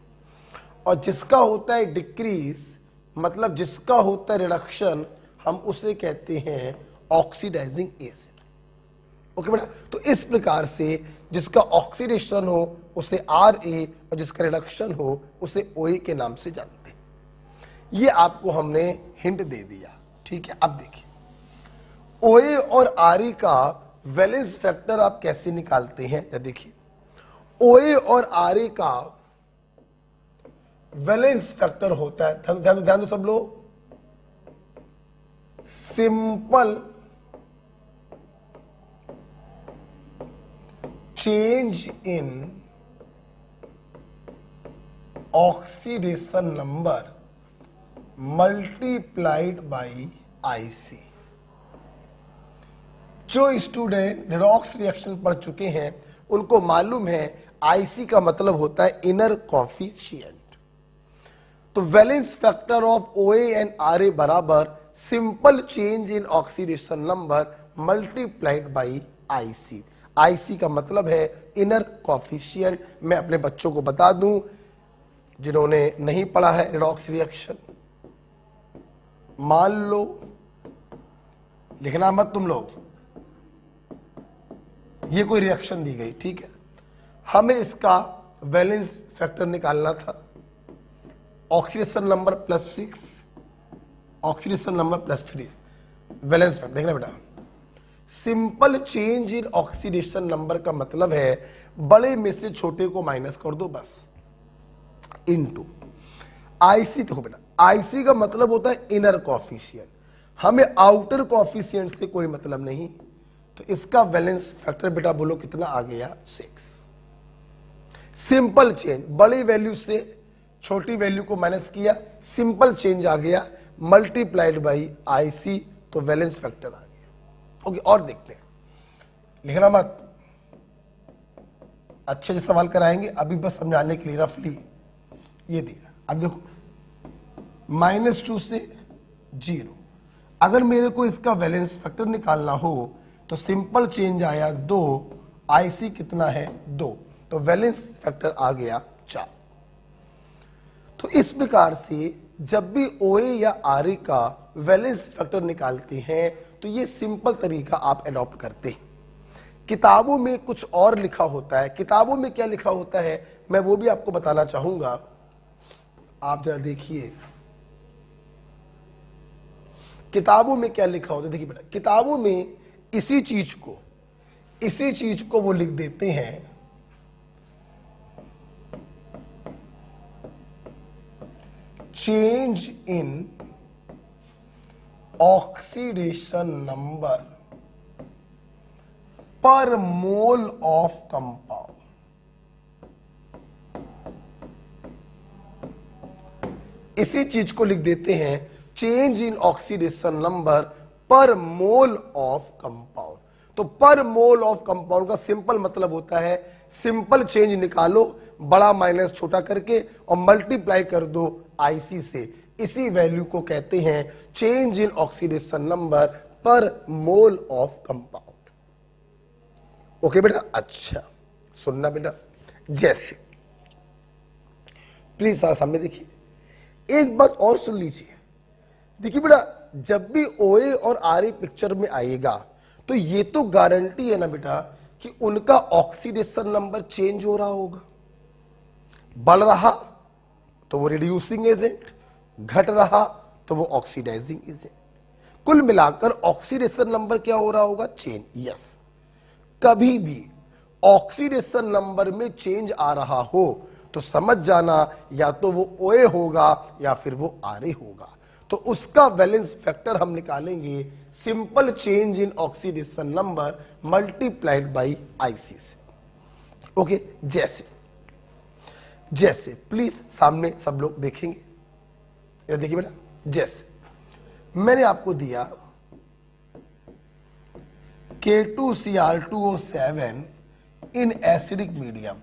[SPEAKER 1] और जिसका होता है डिक्रीज मतलब जिसका होता है रिडक्शन हम उसे कहते हैं ऑक्सीडाइजिंग एजेंट। ओके बेटा, तो इस प्रकार से जिसका ऑक्सीडेशन हो उसे RA और जिसका रिडक्शन हो उसे OA के नाम से जानते हैं। ये आपको हमने हिंट दे दिया। ठीक है, अब देखिए OA और RA का वैलेंस फैक्टर आप कैसे निकालते हैं। या देखिए OA और RA का वैलेंस फैक्टर होता है, ध्यान दो सब लोग, simple change in oxidation number multiplied by IC। जो स्टूडेंट रेडॉक्स रिएक्शन पढ़ चुके हैं उनको मालूम है IC का मतलब होता है इनर कोएफिशिएंट। तो valence factor of OA and RA बराबर simple change in oxidation number multiplied by IC। IC का मतलब है इनर कोएफिशिएंट। मैं अपने बच्चों को बता दूं जिन्होंने नहीं पढ़ा है रेडॉक्स रिएक्शन, मान लो, लिखना मत तुम लोग, ये कोई रिएक्शन दी गई, ठीक है, हमें इसका वैलेंस फैक्टर निकालना था। Oxidation number +6, oxidation number +3, valence factor देखना बेटा। Simple change in oxidation number का मतलब है बड़े में से छोटे को माइनस कर दो बस। Into IC. देखो बेटा, आईसी का मतलब होता है इनर कॉफिशिएंट, हमें आउटर कॉफिशिएंट से कोई मतलब नहीं। तो इसका वैलेंस फैक्टर बेटा बोलो कितना आ गया, 6। सिंपल चेंज, बड़ी वैल्यू से छोटी वैल्यू को माइनस किया, सिंपल चेंज आ गया, मल्टीप्लाइड बाई आईसी, तो वैलेंस फैक्टर आ गया। ओके, और देखते हैं, लिखना मत, अच्छे से सवाल कराएंगे, अभी बस समझाने के लिए रफली ये दिया। अब देखो -2 से 0, अगर मेरे को इसका वैलेंस फैक्टर निकालना हो तो सिंपल चेंज आया 2, आईसी कितना है 2, तो वैलेंस फैक्टर आ गया 4। तो इस प्रकार से जब भी ओए या आरए का वैलेंस फैक्टर निकालते हैं तो ये सिंपल तरीका आप एडॉप्ट करते हैं। किताबों में कुछ और लिखा होता है, किताबों में क्या लिखा होता है मैं वो भी आपको बताना चाहूंगा। आप जरा देखिए किताबों में क्या लिखा होता है। देखिए बेटा, किताबों में इसी चीज को वो लिख देते हैं चेंज इन ऑक्सीडेशन नंबर पर मोल ऑफ कंपाउंड। इसी चीज को लिख देते हैं चेंज इन ऑक्सीडेशन नंबर पर मोल ऑफ कंपाउंड। तो पर मोल ऑफ कंपाउंड का सिंपल मतलब होता है सिंपल चेंज निकालो बड़ा माइनस छोटा करके और मल्टीप्लाई कर दो आईसी से, इसी वैल्यू को कहते हैं चेंज इन ऑक्सीडेशन नंबर पर मोल ऑफ कंपाउंड। ओके बेटा, अच्छा सुनना बेटा, जैसे प्लीज सामने देखिए, एक बात और सुन लीजिए। देखिए बेटा, जब भी ओए और आरए पिक्चर में आएगा तो ये तो गारंटी है ना बेटा कि उनका ऑक्सीडेशन नंबर चेंज हो रहा होगा। बढ़ रहा तो वो रिड्यूसिंग एजेंट, घट रहा तो वो ऑक्सीडाइजिंग एजेंट। कुल मिलाकर ऑक्सीडेशन नंबर क्या हो रहा होगा, चेंज। यस, कभी भी ऑक्सीडेशन नंबर में चेंज आ रहा हो तो समझ जाना या तो वो ओए होगा या फिर वो आरए होगा। तो उसका वैलेंस फैक्टर हम निकालेंगे simple change in oxidation number multiplied by IC से। ओके, जैसे प्लीज सामने सब लोग देखेंगे, ये देखिए बेटा, जैसे मैंने आपको दिया K2Cr2O7 इन एसिडिक मीडियम।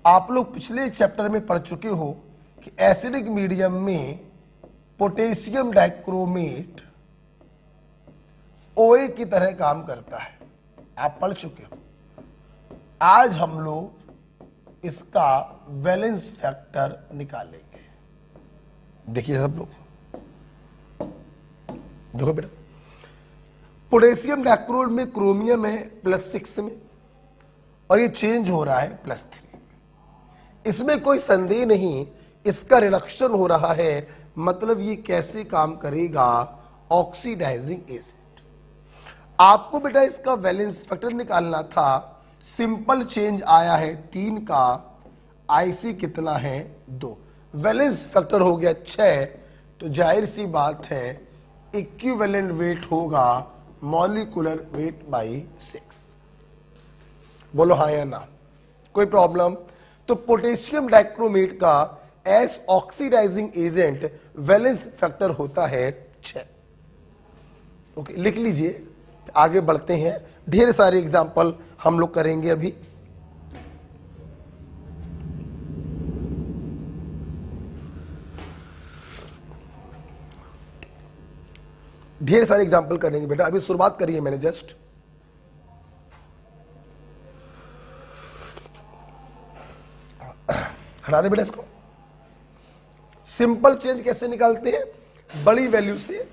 [SPEAKER 1] आप लोग पिछले चैप्टर में पढ़ चुके हो कि एसिडिक मीडियम में पोटेशियम डाइक्रोमेट ओए की तरह काम करता है, आप पढ़ चुके हो। आज हम लोग इसका वैलेंस फैक्टर निकालेंगे। देखिए सब लोग, देखो बेटा, पोटेशियम डाइक्रोमेट में क्रोमियम है +6 में और ये चेंज हो रहा है +3। इसमें कोई संदेह नहीं, इसका रिडक्शन हो रहा है, मतलब ये कैसे काम करेगा, ऑक्सीडाइजिंग एजेंट। आपको बेटा इसका वैलेंस फैक्टर निकालना था, सिंपल चेंज आया है 3 का, आईसी कितना है 2, वैलेंस फैक्टर हो गया 6, तो जाहिर सी बात है इक्विवेलेंट वेट होगा मॉलिक्यूलर वेट बाई 6। बोलो हाँ या ना, कोई प्रॉब्लम? तो पोटेशियम डाइक्रोमेट का as oxidising agent valence factor होता है 6। ओके, लिख लीजिए, आगे बढ़ते हैं। ढेर सारे एग्जाम्पल हम लोग करेंगे अभी। ढेर सारे एग्जाम्पल करेंगे बेटा, अभी शुरुआत करी है मैंने जस्ट। हटा दे बेटा इसको। सिंपल चेंज कैसे निकालते हैं, बड़ी वैल्यू से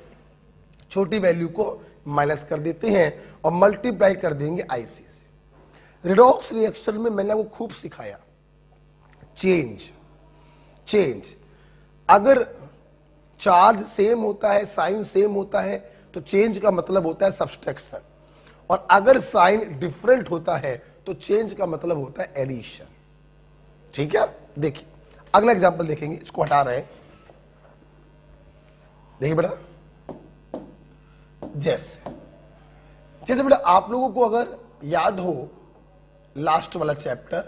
[SPEAKER 1] छोटी वैल्यू को माइनस कर देते हैं और मल्टीप्लाई कर देंगे आईसी से। रिडॉक्स रिएक्शन में मैंने वो खूब सिखाया, चेंज अगर चार्ज सेम होता है, साइन सेम होता है, तो चेंज का मतलब होता है सब्सट्रैक्शन, और अगर साइन डिफरेंट होता है तो चेंज का मतलब होता है एडिशन। ठीक है, देखिए अगला एग्जाम्पल देखेंगे, इसको हटा रहे हैं। देखिए बेटा, जैसे बेटा आप लोगों को अगर याद हो लास्ट वाला चैप्टर,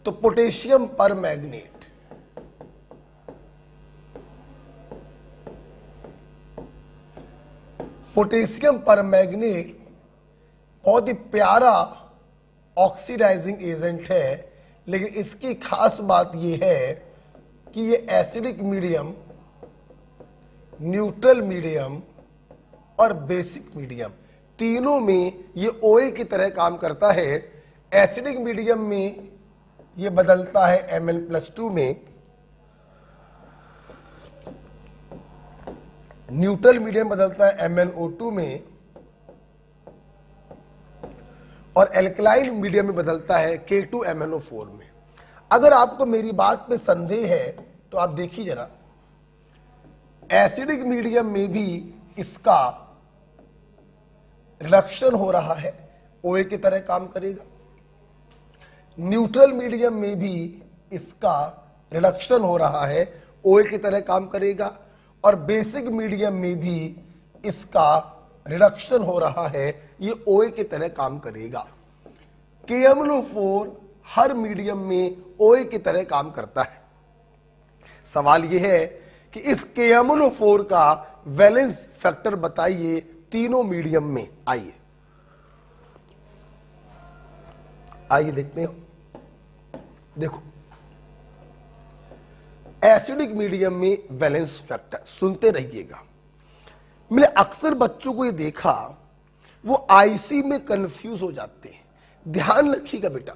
[SPEAKER 1] तो पोटेशियम पर मैग्नेट, पोटेशियम पर मैग्नेट बहुत ही प्यारा ऑक्सीडाइजिंग एजेंट है, लेकिन इसकी खास बात यह है कि ये एसिडिक मीडियम, न्यूट्रल मीडियम और बेसिक मीडियम तीनों में ये OA की तरह काम करता है। एसिडिक मीडियम में ये बदलता है Ml+2 में, न्यूट्रल मीडियम बदलता है MnO2 में, और एल्कलाइन मीडियम में बदलता है K2MnO4 में। अगर आपको मेरी बात पे संदेह है तो आप देखिए जरा, एसिडिक मीडियम में भी इसका रिडक्शन हो रहा है, OA की तरह काम करेगा। न्यूट्रल मीडियम में भी इसका रिडक्शन हो रहा है, OA की तरह काम करेगा। और बेसिक मीडियम में भी इसका रिडक्शन हो रहा है, ये OA की तरह काम करेगा। KMnO4 हर मीडियम में OA की तरह काम करता है। सवाल यह है कि इस KMnO4 का वैलेंस फैक्टर बताइए तीनों मीडियम में। आइए देखते हैं। देखो, एसिडिक मीडियम में वैलेंस फैक्टर, सुनते रहिएगा। मैंने अक्सर बच्चों को ये देखा, वो IC में कंफ्यूज हो जाते हैं। ध्यान रखिएगा बेटा,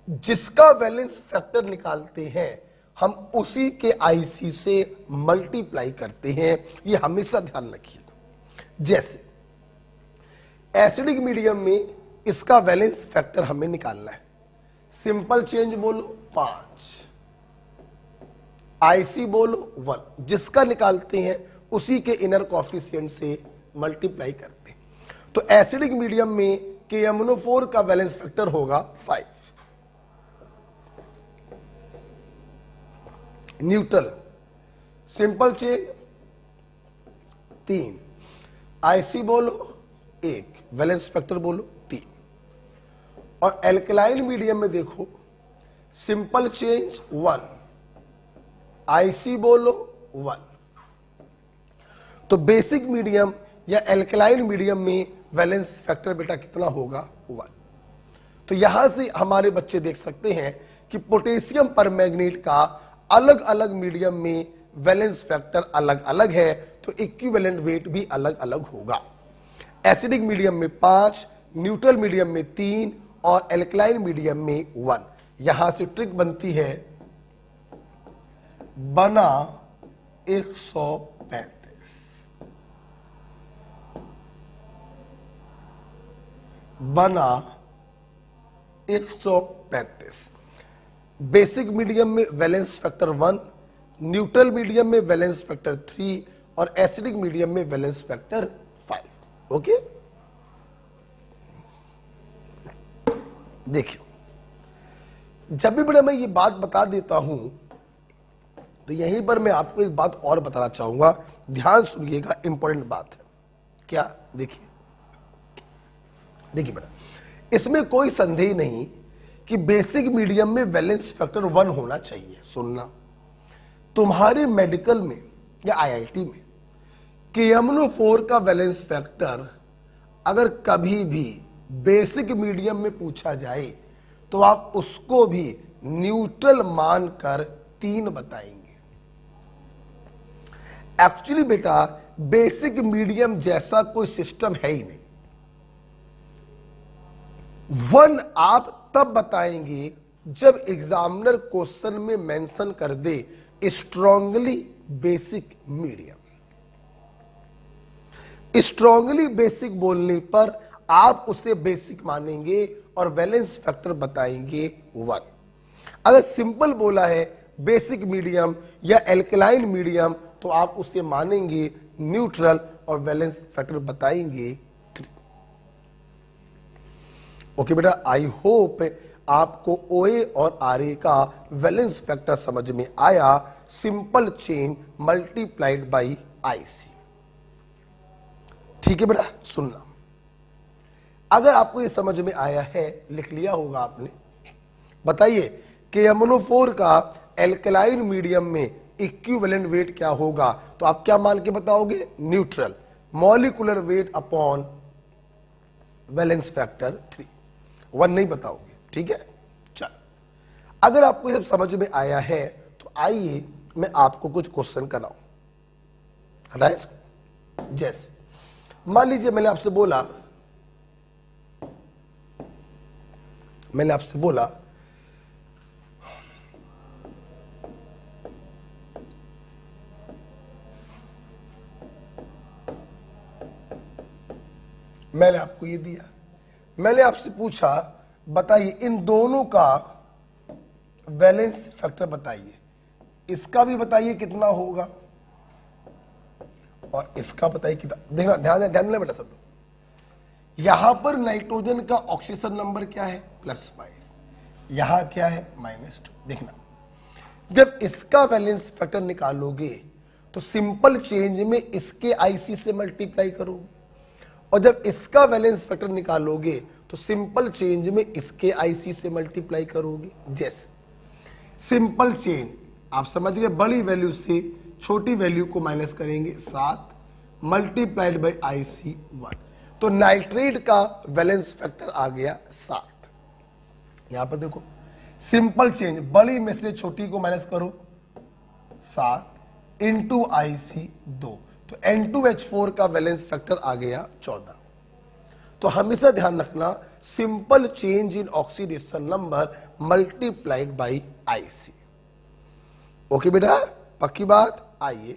[SPEAKER 1] जिसका वैलेंस फैक्टर निकालते हैं हम उसी के IC से मल्टीप्लाई करते हैं, ये हमेशा ध्यान रखिएगा। जैसे एसिडिक मीडियम में इसका वैलेंस फैक्टर हमें निकालना है, सिंपल चेंज बोलो 5, IC बोलो 1, जिसका निकालते हैं उसी के इनर कॉफिशिएंट से मल्टीप्लाई करते हैं। तो एसिडिक मीडियम में KMnO4 का वैलेंस फैक्टर होगा 5। न्यूट्रल सिंपल चेंज 3, IC बोलो 1, वैलेंस फैक्टर बोलो 3। और एल्कलाइन मीडियम में देखो, सिंपल चेंज 1, IC बोलो 1। तो बेसिक मीडियम या एल्कलाइन मीडियम में वैलेंस फैक्टर बेटा कितना होगा 1। तो यहां से हमारे बच्चे देख सकते हैं कि पोटेशियम परमैंगनेट का अलग अलग मीडियम में वैलेंस फैक्टर अलग अलग है, तो इक्विवेलेंट वेट भी अलग अलग होगा। एसिडिक मीडियम में 5, न्यूट्रल मीडियम में 3 और एल्कलाइन मीडियम में 1। यहां से ट्रिक बनती है, बना 135, बना 135। बेसिक मीडियम में वैलेंस फैक्टर 1, न्यूट्रल मीडियम में वैलेंस फैक्टर 3 और एसिडिक मीडियम में वैलेंस फैक्टर 5। ओके, देखिए, जब भी बेटा मैं ये बात बता देता हूं तो यहीं पर मैं आपको एक बात और बताना चाहूंगा, ध्यान सुनिएगा, इंपॉर्टेंट बात है। क्या? देखिए बेटा, इसमें कोई संदेह नहीं कि बेसिक मीडियम में वैलेंस फैक्टर 1 होना चाहिए। सुनना, तुम्हारे मेडिकल में या IIT में KMnO4 का वैलेंस फैक्टर अगर कभी भी बेसिक मीडियम में पूछा जाए तो आप उसको भी न्यूट्रल मानकर 3 बताएंगे। एक्चुअली बेटा बेसिक मीडियम जैसा कोई सिस्टम है ही नहीं। 1 आप तब बताएंगे जब एग्जामिनर क्वेश्चन में मेंशन कर दे strongly basic medium. Strongly basic बोलने पर आप उसे बेसिक मानेंगे और वैलेंस फैक्टर बताएंगे 1। अगर सिंपल बोला है बेसिक मीडियम या एल्कलाइन मीडियम तो आप उसे मानेंगे न्यूट्रल और वैलेंस फैक्टर बताएंगे 3। ओके बेटा, आई होप आपको OA और RA का वैलेंस फैक्टर समझ में आया, simple change multiplied by IC। ठीक है बेटा, सुनना। अगर आपको ये समझ में आया है, लिख लिया होगा आपने, बताइए कि MnO4 का एल्कलाइन मीडियम में इक्विवेलेंट वेट क्या होगा? तो आप क्या मान के बताओगे? Neutral, molecular weight upon valence factor 3, 1 नहीं बताओगे। ठीक है, चल, अगर आपको ये सब समझ में आया है तो आइए मैं आपको कुछ क्वेश्चन कराऊं। हटा इसको। जैसे मान लीजिए मैंने आपसे बोला मैंने आपको ये दिया, मैंने आपसे पूछा बताइए इन दोनों का वैलेंस फैक्टर बताइए, इसका भी बताइए कितना होगा और इसका बताइए कितना। देखना, ध्यान देना बेटा सब लोग। यहां पर नाइट्रोजन का ऑक्सीजन नंबर क्या है? +5, यहां क्या है? -2। देखना, जब इसका वैलेंस फैक्टर निकालोगे तो सिंपल चेंज में इसके IC से मल्टीप्लाई करोगे, और जब इसका वैलेंस फैक्टर निकालोगे तो सिंपल चेंज में इसके IC से मल्टीप्लाई करोगे। जैसे सिंपल चेंज आप समझ गए, बड़ी वैल्यू से छोटी वैल्यू को माइनस करेंगे, 7 मल्टीप्लाइड बाई IC 1, तो नाइट्रेट का वैलेंस फैक्टर आ गया 7। यहां पर देखो, सिंपल चेंज बड़ी में से छोटी को माइनस करो, 7 इंटू IC 2, तो N2H4 का वैलेंस फैक्टर आ गया 14। तो हमेशा ध्यान रखना, simple change in oxidation number multiplied by IC। Okay बेटा, पक्की बात। आइए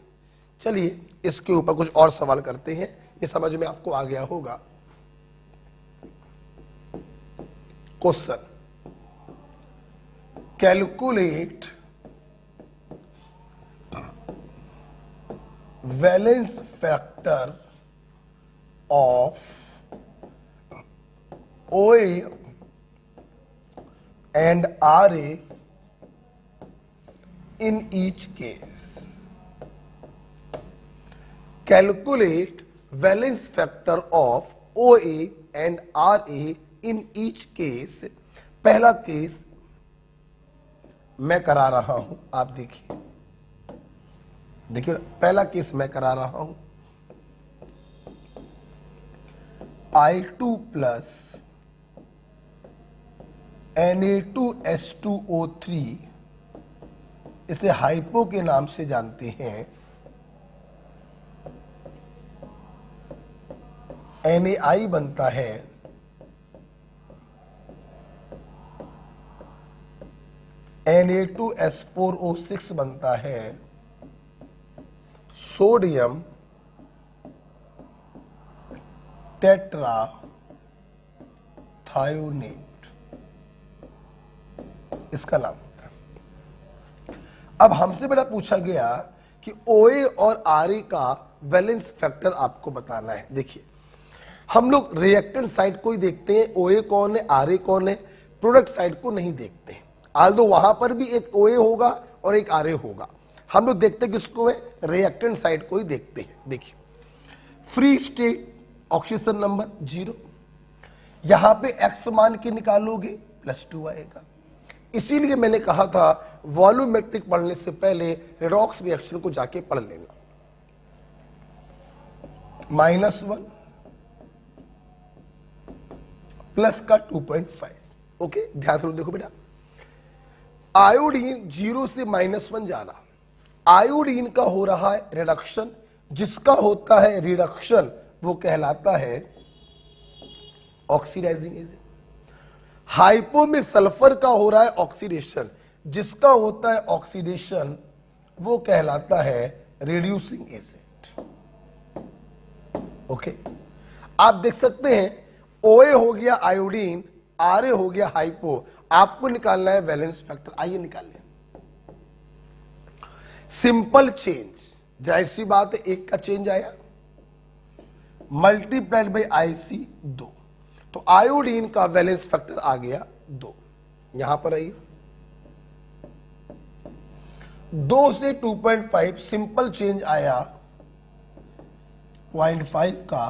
[SPEAKER 1] चलिए इसके ऊपर कुछ और सवाल करते हैं, ये समझ में आपको आ गया होगा। Question, calculate valence factor of OA and RA in each case. Calculate valence factor of OA and RA in each case. पहला केस मैं करा रहा हूं, आप देखिए, पहला केस मैं करा रहा हूं। I2 प्लस Na2H2O3, इसे हाइपो के नाम से जानते हैं। NaI बनता है Na2S4O6 बनता है सोडियम टेट्रा थायोनेट, इसका नाम होता है। अब हमसे बेटा पूछा गया कि OA और RA का वैलेंस फैक्टर आपको बताना है। देखिए, हम लोग रिएक्टेंट साइड को ही देखते हैं, OA कौन है RA कौन है, प्रोडक्ट साइड को नहीं देखते। आल्दो वहां पर भी एक OA होगा और एक RA होगा, हम लोग देखते किसको है, रिएक्टेंट साइड को ही देखते हैं। देखिए, फ्री स्टेट ऑक्सीजन नंबर 0, यहां पे X मान के निकालोगे +2 आएगा। इसीलिए मैंने कहा था वॉल्यूमेट्रिक पढ़ने से पहले रेडॉक्स रिएक्शन को जाके पढ़ लेना। -1 प्लस का 2.5। ओके, ध्यान से देखो बेटा, आयोडीन 0 से -1 जा रहा, आयोडीन का हो रहा है रिडक्शन, जिसका होता है रिडक्शन वो कहलाता है ऑक्सीडाइजिंग एजेंट। हाइपो में सल्फर का हो रहा है ऑक्सीडेशन, जिसका होता है ऑक्सीडेशन वो कहलाता है रिड्यूसिंग एजेंट। ओके, आप देख सकते हैं OA हो गया आयोडीन, RA हो गया हाइपो, आपको निकालना है वैलेंस फैक्टर। आइए निकाल लें। सिंपल चेंज, जाहिर सी बात है, एक का चेंज आया, मल्टीप्लाइड बाई IC 2, तो आयोडीन का वैलेंस फैक्टर आ गया 2। यहां पर आइए, 2 से 2.5 सिंपल चेंज आया 0.5 का,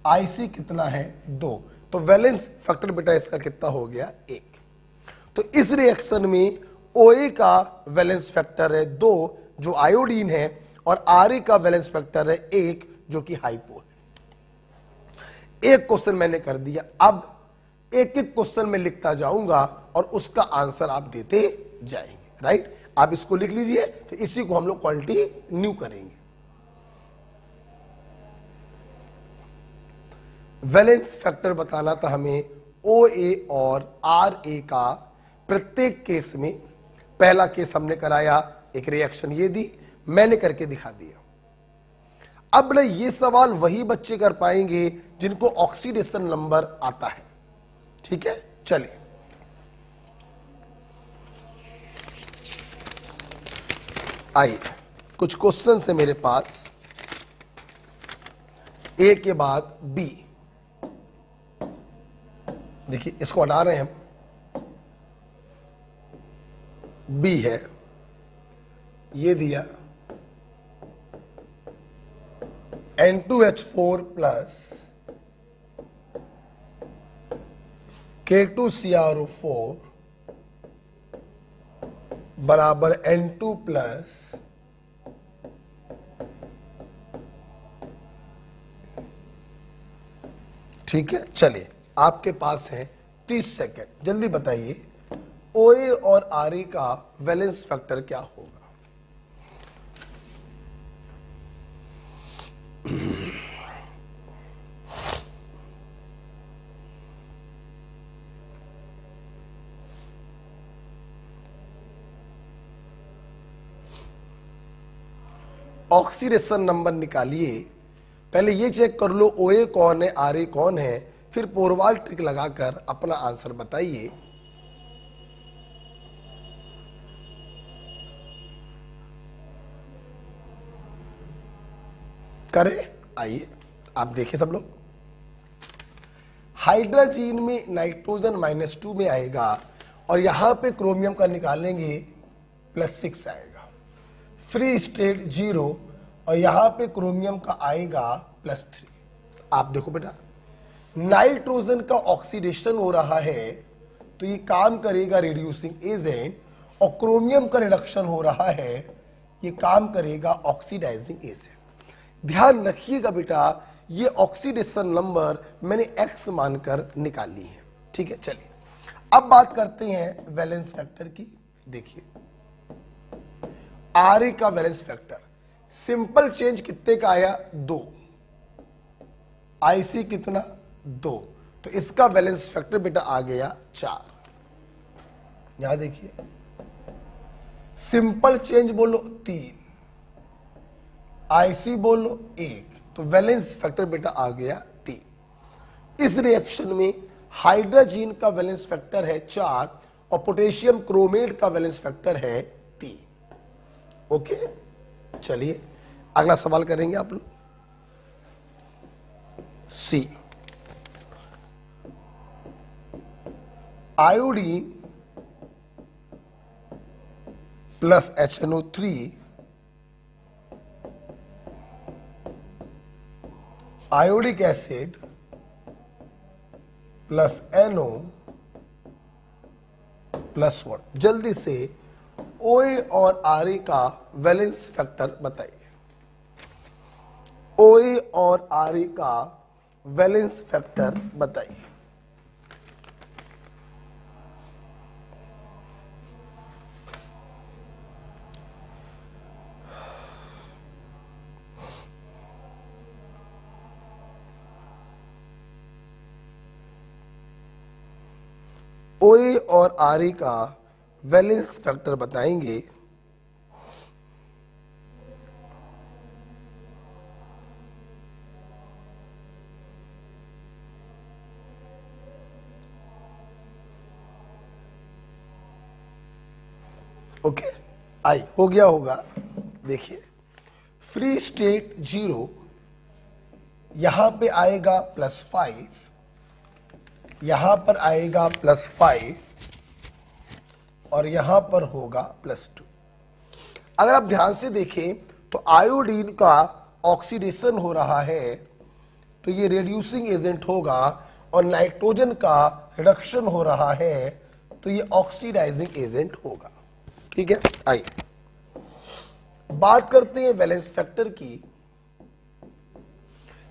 [SPEAKER 1] आईसी कितना है 2, तो वैलेंस फैक्टर बेटा इसका कितना हो गया 1। तो इस रिएक्शन में ओए का वैलेंस फैक्टर है 2 जो आयोडीन है, और आरए का वैलेंस फैक्टर है 1 जो कि हाइपो है। एक क्वेश्चन मैंने कर दिया, अब एक एक क्वेश्चन में लिखता जाऊंगा और उसका आंसर आप देते जाएंगे, राइट। आप इसको लिख लीजिए, तो इसी को हम लोग कंटिन्यू करेंगे। वैलेंस फैक्टर बताना था हमें ओ ए और आर ए का प्रत्येक केस में। पहला केस हमने कराया, एक रिएक्शन ये दी, मैंने करके दिखा दिया। अब ना ये सवाल वही बच्चे कर पाएंगे जिनको ऑक्सीडेशन नंबर आता है, ठीक है। चलिए आइए, कुछ क्वेश्चन है मेरे पास, ए के बाद बी। देखिए इसको हटा रहे हैं हम, बी है, ये दिया N2H4 प्लस K2CrO4 बराबर N2 प्लस ठीक है। चलिए आपके पास है 30 सेकेंड, जल्दी बताइए ओए और आरए का वैलेंस फैक्टर क्या होगा। ऑक्सीडेशन नंबर निकालिए, पहले ये चेक कर लो ओए कौन है आरए कौन है, फिर पोरवाल ट्रिक लगाकर अपना आंसर बताइए। करें, आइए आप देखिए सब लोग। हाइड्रोजन में नाइट्रोजन -2 में आएगा, और यहां पे क्रोमियम का निकालेंगे +6 आएगा, फ्री स्टेट 0, और यहां पे क्रोमियम का आएगा +3। आप देखो बेटा, नाइट्रोजन का ऑक्सीडेशन हो रहा है तो ये काम करेगा रिड्यूसिंग एजेंट, और क्रोमियम का रिडक्शन हो रहा है, ये काम करेगा ऑक्सीडाइजिंग एजेंट। ध्यान रखिएगा बेटा, ये ऑक्सीडेशन नंबर मैंने x मानकर निकाली है, ठीक है। चलिए अब बात करते हैं वैलेंस फैक्टर की। देखिए आरए का वैलेंस फैक्टर सिंपल चेंज कितने का आया 2, आईसी कितना 2, तो इसका वैलेंस फैक्टर बेटा आ गया 4। यहां देखिए सिंपल चेंज बोलो 3, आईसी बोलो 1, तो वैलेंस फैक्टर बेटा आ गया 3। इस रिएक्शन में हाइड्रोजन का वैलेंस फैक्टर है 4 और पोटेशियम क्रोमेट का वैलेंस फैक्टर है 3। ओके, चलिए अगला सवाल करेंगे आप लोग। C, iodine plus HNO3 iodic acid plus NO plus 1। जल्दी से OA और RA का वैलेंस फैक्टर बताइए। OA और RA का वैलेंस फैक्टर बताइए। OA और RA का वैलेंस फैक्टर बताएंगे। ओके, आई हो गया होगा। देखिए फ्री स्टेट 0, यहां पे आएगा +5, यहां पर आएगा +5, और यहां पर होगा +2। अगर आप ध्यान से देखें तो आयोडीन का ऑक्सीडेशन हो रहा है तो ये रिड्यूसिंग एजेंट होगा, और नाइट्रोजन का रिडक्शन हो रहा है तो ये ऑक्सीडाइजिंग एजेंट होगा। ठीक है, आइए बात करते हैं वैलेंस फैक्टर की।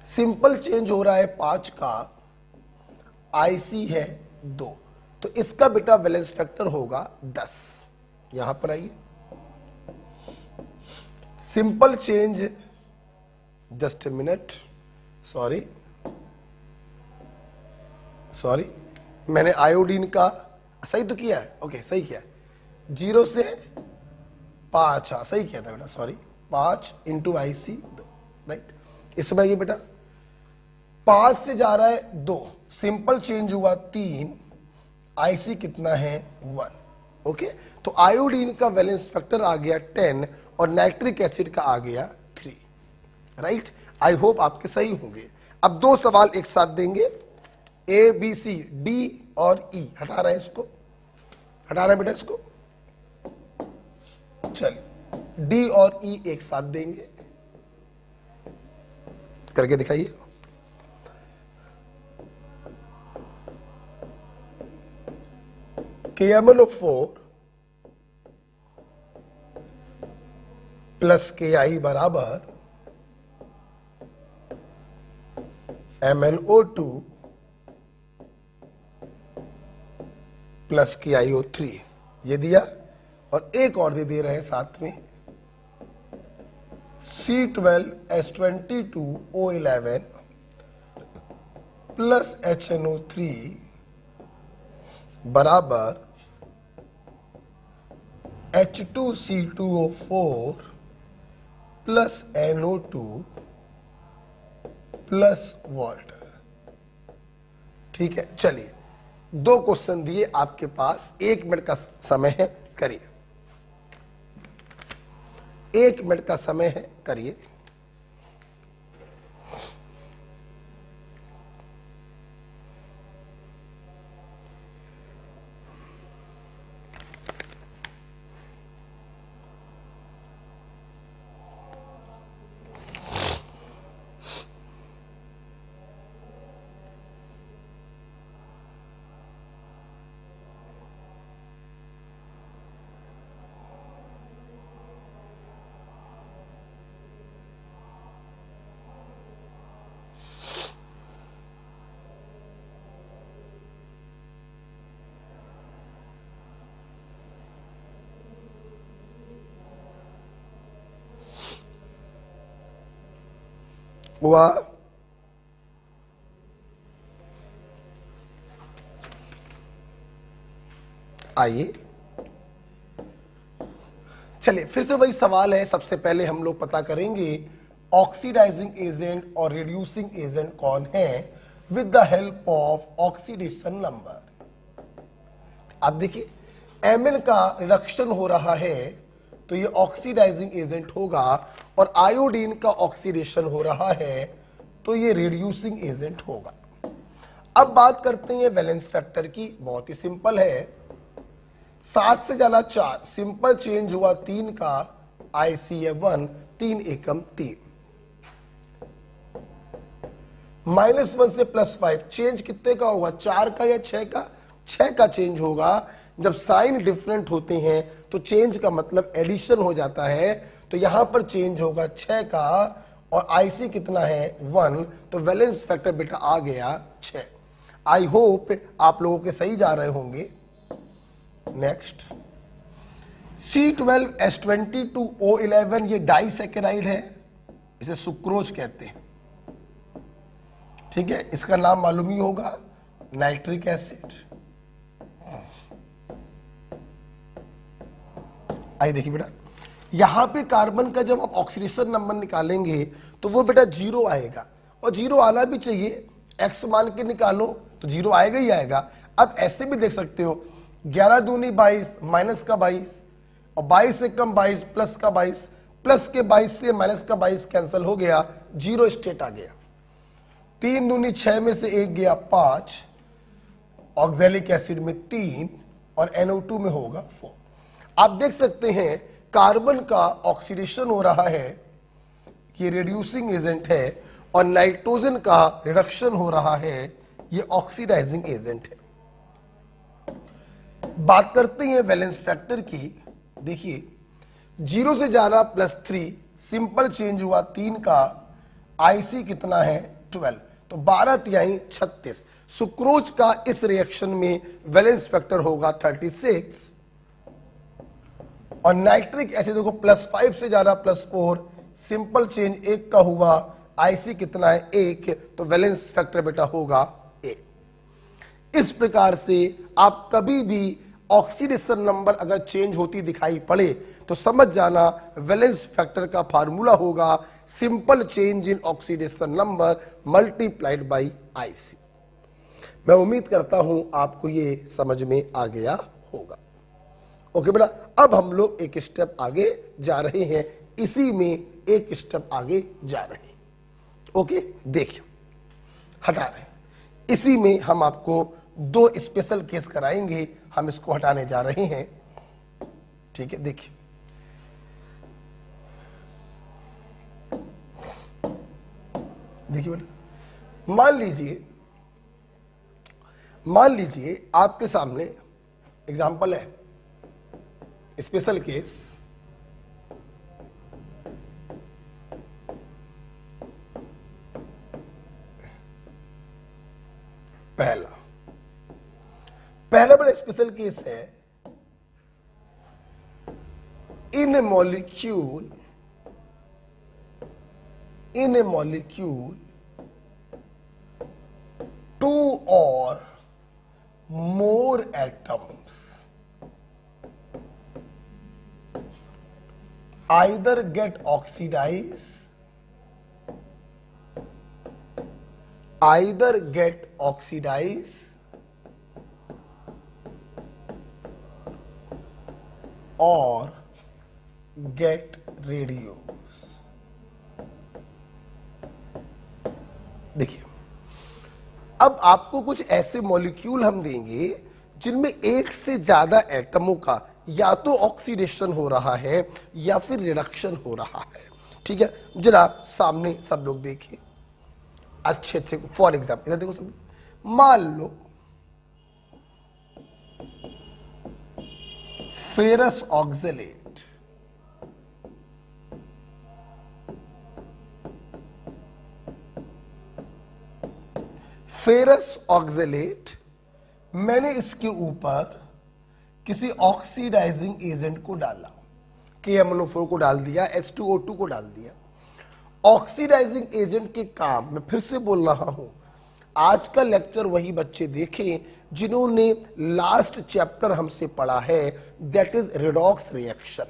[SPEAKER 1] सिंपल चेंज हो रहा है 5 का, आईसी है 2, तो इसका बेटा वैलेंस फैक्टर होगा 10। यहां पर आइए, simple change, just a minute, sorry मैंने आयोडीन का सही तो किया है, ओके सही किया है, 0 से 5, हाँ सही किया था बेटा, सॉरी 5 इंटू IC 2, राइट। इसमें ये बेटा 5 से जा रहा है 2, सिंपल चेंज हुआ 3, IC कितना है 1, ओके। तो आयोडीन का वैलेंस फैक्टर आ गया 10 और नाइट्रिक एसिड का आ गया 3, राइट। आई होप आपके सही होंगे। अब 2 सवाल एक साथ देंगे, A B C D और E, हटा रहे हैं इसको, हटा रहे हैं बेटा इसको, चलिए D और E एक साथ देंगे, करके दिखाइए। KMnO4 प्लस KI बराबर MnO2 प्लस KiO3, ये दिया, और एक और दे रहे हैं साथ में C12H22O11 प्लस HNO3 बराबर H2C2O4 plus NO2 plus water. ठीक है, चलिए 2 क्वेश्चन दिए आपके पास, 1 मिनट का समय है, करिए, 1 मिनट का समय है, करिए। हुआ, आइए चलिए फिर से वही सवाल है। सबसे पहले हम लोग पता करेंगे ऑक्सीडाइजिंग एजेंट और रिड्यूसिंग एजेंट कौन है with the help of oxidation number. आप देखिए Mn का रिडक्शन हो रहा है तो ये ऑक्सीडाइजिंग एजेंट होगा, और आयोडीन का ऑक्सीडेशन हो रहा है तो ये रिड्यूसिंग एजेंट होगा। अब बात करते हैं वैलेंस फैक्टर की, बहुत ही सिंपल है, 7 से जाना 4, सिंपल चेंज हुआ 3 का, ICA1 3 एकम 3, -1 से +5, चेंज कितने का होगा, 4 का या 6 का, 6 का चेंज होगा। जब साइन डिफरेंट होते हैं तो चेंज का मतलब एडिशन हो जाता है, तो यहां पर चेंज होगा 6 का, और IC कितना है 1, तो वैलेंस फैक्टर बेटा आ गया 6। आई होप आप लोगों के सही जा रहे होंगे। नेक्स्ट C12H22O11, ये डाइसैकेराइड है, इसे सुक्रोज कहते हैं, ठीक है, इसका नाम मालूम ही होगा, नाइट्रिक एसिड। आइए देखिए बेटा, यहां पे कार्बन का जब आप ऑक्सीडेशन नंबर निकालेंगे तो वो बेटा 0 आएगा, और 0 आना भी चाहिए, x मान के निकालो तो 0 आएगा ही आएगा। अब ऐसे भी देख सकते हो, 11 दूनी 22, माइनस का 22, और 22 से कम 22, प्लस का 22, प्लस के 22 से माइनस का 22 कैंसिल हो गया, 0 स्टेट आ गया। 3 दूनी 6 में से 1 गया 5, ऑक्सैलिक एसिड में 3, और NO2 में होगा 4। आप देख सकते हैं कार्बन का ऑक्सीडेशन हो रहा है, ये रिड्यूसिंग एजेंट है, और नाइट्रोजन का रिडक्शन हो रहा है, ये ऑक्सीडाइजिंग एजेंट है। बात करते हैं वैलेंस फैक्टर की। देखिए 0 से जाना +3, सिंपल चेंज हुआ 3 का, IC कितना है 12, तो 12 तिहाई 36। सुक्रोज का इस रिएक्शन में वैलेंस फैक्टर होगा 36, और नाइट्रिक एसिड देखो +5 से जाना +4, सिंपल चेंज 1 का हुआ, IC कितना है 1, तो वैलेंस फैक्टर बेटा होगा 1। इस प्रकार से आप कभी भी ऑक्सीडेशन नंबर अगर चेंज होती दिखाई पड़े तो समझ जाना वैलेंस फैक्टर का फार्मूला होगा simple change in oxidation number multiplied by IC। मैं उम्मीद करता हूं आपको ये समझ में आ गया होगा। ओके बेटा, अब हम लोग एक स्टेप आगे जा रहे हैं, इसी में एक स्टेप आगे जा रहे हैं। ओके देखिए, हटा रहे हैं, इसी में हम आपको 2 स्पेशल केस कराएंगे, हम इसको हटाने जा रहे हैं। ठीक है, देखिए देखिए बेटा, मान लीजिए आपके सामने एग्जांपल है, स्पेशल केस, पहला बड़ा स्पेशल केस है, इन ए molecule 2 or more atoms either get oxidized or get reduced। देखिए, अब आपको कुछ ऐसे मॉलिक्यूल हम देंगे जिनमें एक से ज्यादा एटमों का या तो ऑक्सीडेशन हो रहा है या फिर रिडक्शन हो रहा है। ठीक है, जरा सामने सब लोग देखिए अच्छे अच्छे। फॉर एग्जाम्पल इधर देखो सब, मान लो फेरस ऑक्जेलेट, मैंने इसके ऊपर किसी ऑक्सीडाइजिंग एजेंट को डाला, KMnO4 को डाल दिया, H2O2 को डाल दिया। ऑक्सीडाइजिंग एजेंट के काम, मैं फिर से बोल रहा हूं, आज का लेक्चर वही बच्चे देखें जिन्होंने लास्ट चैप्टर हमसे पढ़ा है, दैट इज रिडॉक्स रिएक्शन।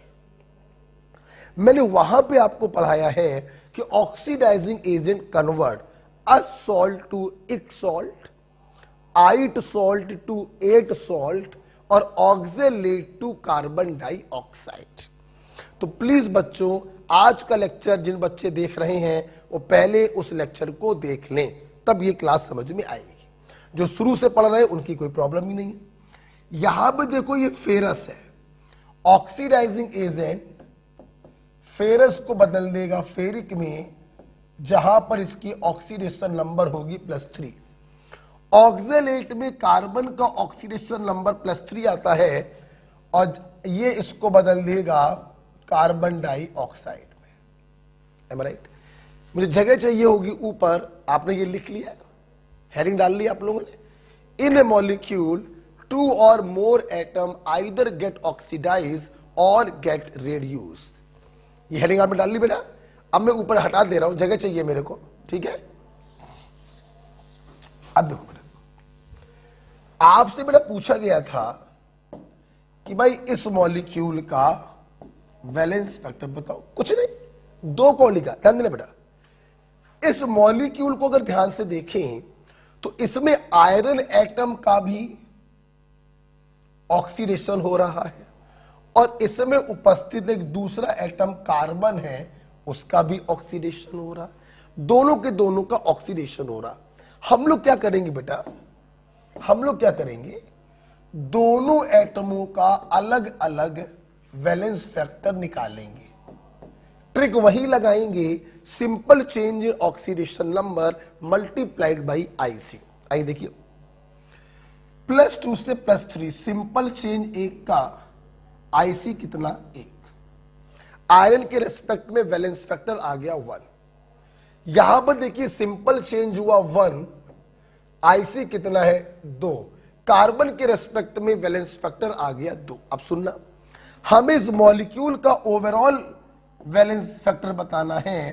[SPEAKER 1] मैंने वहां पे आपको पढ़ाया है कि oxidising agent convert a salt to ic salt, ite salt to ate salt, और ऑक्जेलेट टू कार्बन डाइऑक्साइड। तो प्लीज बच्चों, आज का लेक्चर जिन बच्चे देख रहे हैं वो पहले उस लेक्चर को देख लें, तब ये क्लास समझ में आएगी। जो शुरू से पढ़ रहे हैं उनकी कोई प्रॉब्लम ही नहीं है। यहां पे देखो ये फेरस है, ऑक्सीडाइजिंग एजेंट फेरस को बदल देगा फेरिक में, जहां पर इसकी ऑक्सीडेशन नंबर होगी +3। ऑक्जेलेट में कार्बन का ऑक्सीडेशन नंबर +3 आता है, और ये इसको बदल देगा कार्बन डाइऑक्साइड में। एम आई राइट? मुझे जगह चाहिए होगी ऊपर, आपने ये लिख लिया, हेडिंग डाल लिया आप लोगों ने। इन ए molecule 2 or more atom either get oxidized or get reduced। ये हेडिंग आपने डाल ली बेटा। अब मैं ऊपर हटा दे रहा हूं, जगह चाहिए मेरे को, ठीक है। अब देखो बेटा, आपसे बेटा पूछा गया था कि भाई इस मॉलिक्यूल का वैलेंस फैक्टर बताओ। कुछ नहीं, 2 को लिखा, ध्यान देना बेटा। इस मॉलिक्यूल को अगर ध्यान से देखें तो इसमें आयरन एटम का भी ऑक्सीडेशन हो रहा है, और इसमें उपस्थित एक दूसरा एटम कार्बन है, उसका भी ऑक्सीडेशन हो रहा। दोनों के दोनों का ऑक्सीडेशन हो रहा। हम लोग क्या करेंगे बेटा, हम लोग क्या करेंगे, दोनों एटमों का अलग अलग वैलेंस फैक्टर निकालेंगे। ट्रिक वही लगाएंगे, simple change oxidation number multiplied by IC. आई देखिए, +2 से +3 सिंपल चेंज 1 का, आईसी कितना 1। आयरन के रेस्पेक्ट में वैलेंस फैक्टर आ गया 1। यहां पर देखिए सिंपल चेंज हुआ 1, आईसी कितना है 2। कार्बन के रेस्पेक्ट में वैलेंस फैक्टर आ गया 2। अब सुनना, हमें इस मॉलिक्यूल का ओवरऑल वैलेंस फैक्टर बताना है,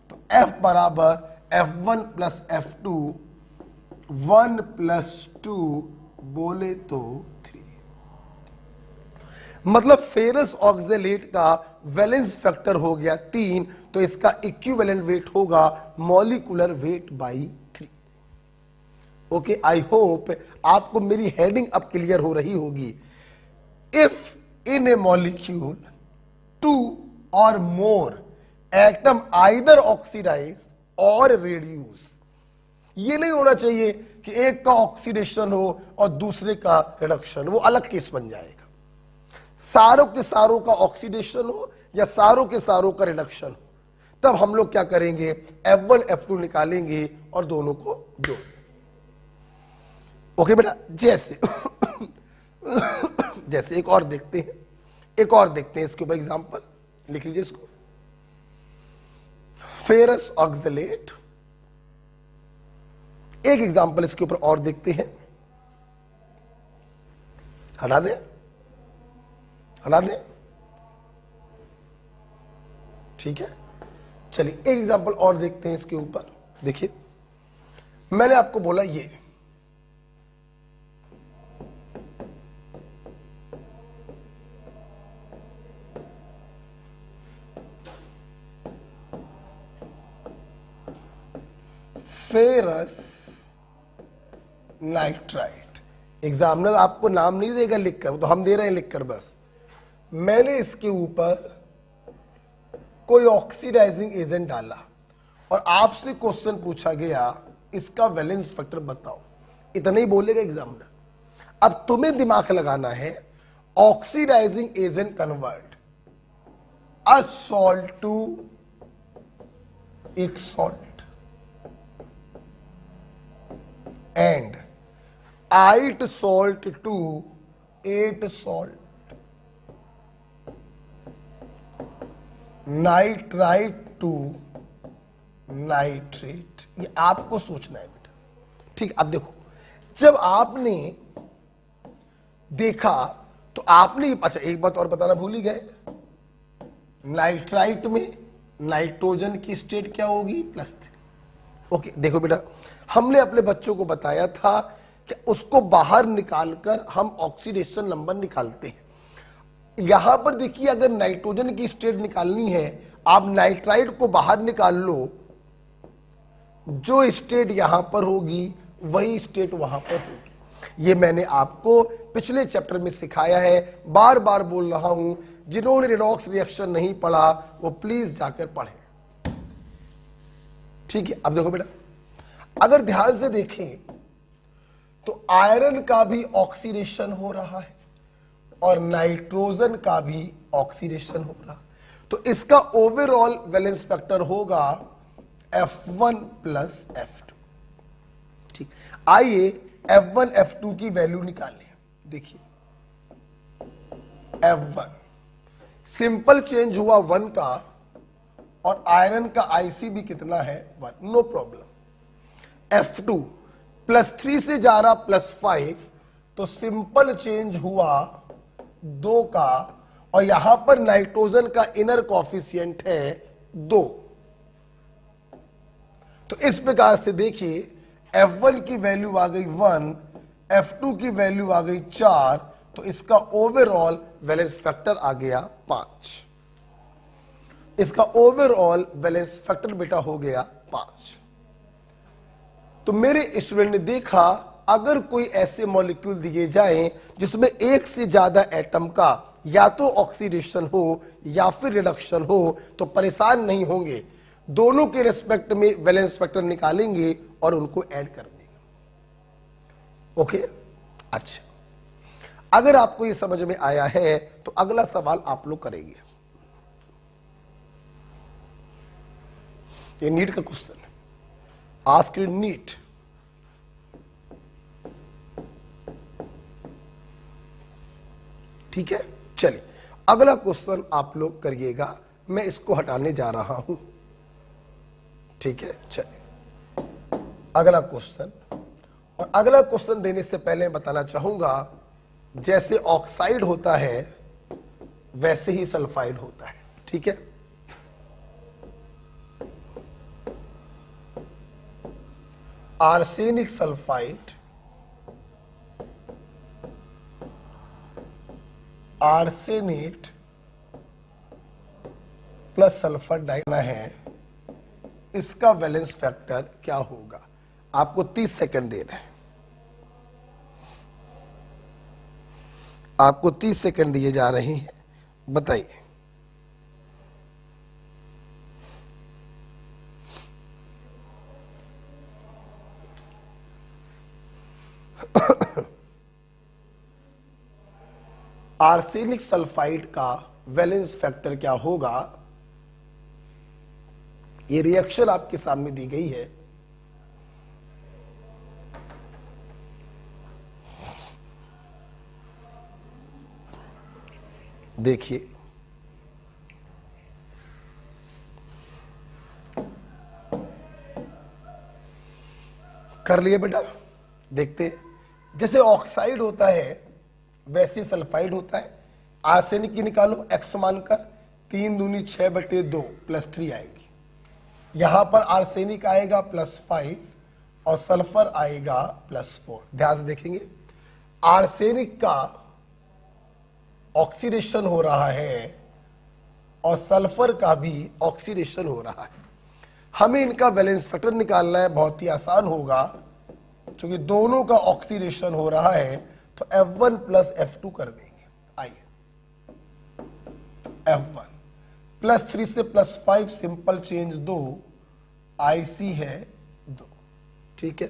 [SPEAKER 1] तो F बराबर F1 प्लस F2, 1 प्लस 2 बोले तो 3। मतलब फेरस ऑक्जेलेट का वैलेंस फैक्टर हो गया 3, तो इसका इक्विवेलेंट वेट होगा molecular weight by 3। Okay, I hope आपको मेरी हेडिंग अब क्लियर हो रही होगी। If in A molecule 2 or more atom either oxidize or reduce, ये नहीं होना चाहिए कि एक का ऑक्सीडेशन हो और दूसरे का रिडक्शन, वो अलग केस बन जाएगा। सारों के सारों का ऑक्सीडेशन हो या सारों के सारों का रिडक्शन हो, तब हम लोग क्या करेंगे, F1 F2 निकालेंगे और दोनों को जोड़। ओके बेटा, जैसे जैसे एक और देखते हैं, इसके ऊपर एग्जांपल लिख लीजिए इसको। फेरस ऑक्जेलेट, एक एग्जांपल इसके ऊपर और देखते हैं। हटा दें, ठीक है। चलिए एक एग्जांपल और देखते हैं इसके ऊपर। देखिए, मैंने आपको बोला ये फेरस नाइट्राइट। एग्जामिनर आपको नाम नहीं देगा लिखकर, तो हम दे रहे हैं लिखकर बस। मैंने इसके ऊपर कोई ऑक्सीडाइजिंग एजेंट डाला और आपसे क्वेश्चन पूछा गया इसका वैलेंस फैक्टर बताओ, इतना ही बोलेगा एग्जामिनर। अब तुम्हें दिमाग लगाना है, oxidising agent convert a salt to ic salt and 8 salt to 8 salt, nitrite to nitrate. ये आपको सोचना है बेटा, ठीक। अब देखो, जब आपने देखा तो आपने, अच्छा एक बात और बताना भूल ही गए, नाइट्राइट में नाइट्रोजन की स्टेट क्या होगी, +3। ओके, देखो बेटा, हमने अपने बच्चों को बताया था कि उसको बाहर निकालकर हम ऑक्सीडेशन नंबर निकालते हैं। यहां पर देखिए, अगर नाइट्रोजन की स्टेट निकालनी है, आप नाइट्राइट को बाहर निकाल लो, जो स्टेट यहां पर होगी वही स्टेट वहां पर होगी। ये मैंने आपको पिछले चैप्टर में सिखाया है, बार बार बोल रहा हूं। जिन्होंने रिडॉक्स रिएक्शन नहीं पढ़ा वो प्लीज जाकर पढ़ें, ठीक है। अब देखो बेटा, अगर ध्यान से देखें तो आयरन का भी ऑक्सीडेशन हो रहा है और नाइट्रोजन का भी ऑक्सीडेशन हो रहा, तो इसका ओवरऑल वैलेंस फैक्टर होगा F1 प्लस F2, ठीक। आइए F1 F2 की वैल्यू निकालें। देखिए, F1 सिंपल चेंज हुआ 1 का और आयरन का आईसी भी कितना है 1, नो प्रॉब्लम। F2 +3 से जा रहा +5, तो सिंपल चेंज हुआ 2 का, और यहां पर नाइट्रोजन का इनर कॉफिशिएंट है 2। तो इस प्रकार से देखिए, F1 की वैल्यू आ गई 1, F2 की वैल्यू आ गई 4, तो इसका ओवरऑल वैलेंस फैक्टर आ गया 5। इसका ओवरऑल वैलेंस फैक्टर बेटा हो गया 5। तो मेरे स्टूडेंट ने देखा, अगर कोई ऐसे मॉलिक्यूल दिए जाएं जिसमें एक से ज्यादा एटम का या तो ऑक्सीडेशन हो या फिर रिडक्शन हो, तो परेशान नहीं होंगे, दोनों के रेस्पेक्ट में वैलेंस फैक्टर निकालेंगे और उनको ऐड कर देंगे। ओके, अच्छा। अगर आपको ये समझ में आया है तो अगला सवाल आप लोग करेंगे। ये नीट का क्वेश्चन है, आस्क्ड इन नीट। ठीक है, चलिए अगला क्वेश्चन आप लोग करिएगा, मैं इसको हटाने जा रहा हूं। ठीक है, चलिए अगला क्वेश्चन। और अगला क्वेश्चन देने से पहले बताना चाहूंगा, जैसे ऑक्साइड होता है वैसे ही सल्फाइड होता है। ठीक है, arsenic sulphide, arsenate plus sulphur डाइना है, इसका वैलेंस फैक्टर क्या होगा? आपको 30 सेकंड देना है, आपको 30 सेकंड दिए जा रहे हैं, बताइए। आर्सेनिक सल्फाइड का वैलेंस फैक्टर क्या होगा? ये रिएक्शन आपके सामने दी गई है। देखिए, कर लिए बेटा? देखते हैं, जैसे ऑक्साइड होता है वैसे सल्फाइड होता है। आर्सेनिक की निकालो, x मानकर 3 दूनी 6/2 प्लस 3 आएगी। यहां पर आर्सेनिक आएगा +5 और सल्फर आएगा +4। ध्यान से देखेंगे, आर्सेनिक का ऑक्सीडेशन हो रहा है और सल्फर का भी ऑक्सीडेशन हो रहा है। हमें इनका वैलेंस फैक्टर निकालना है, बहुत ही आसान होगा, क्योंकि दोनों का ऑक्सीडेशन हो रहा है, तो F1 + F2 कर देंगे। आइए, F1 +3 से +5 सिंपल चेंज 2, IC है 2। ठीक है,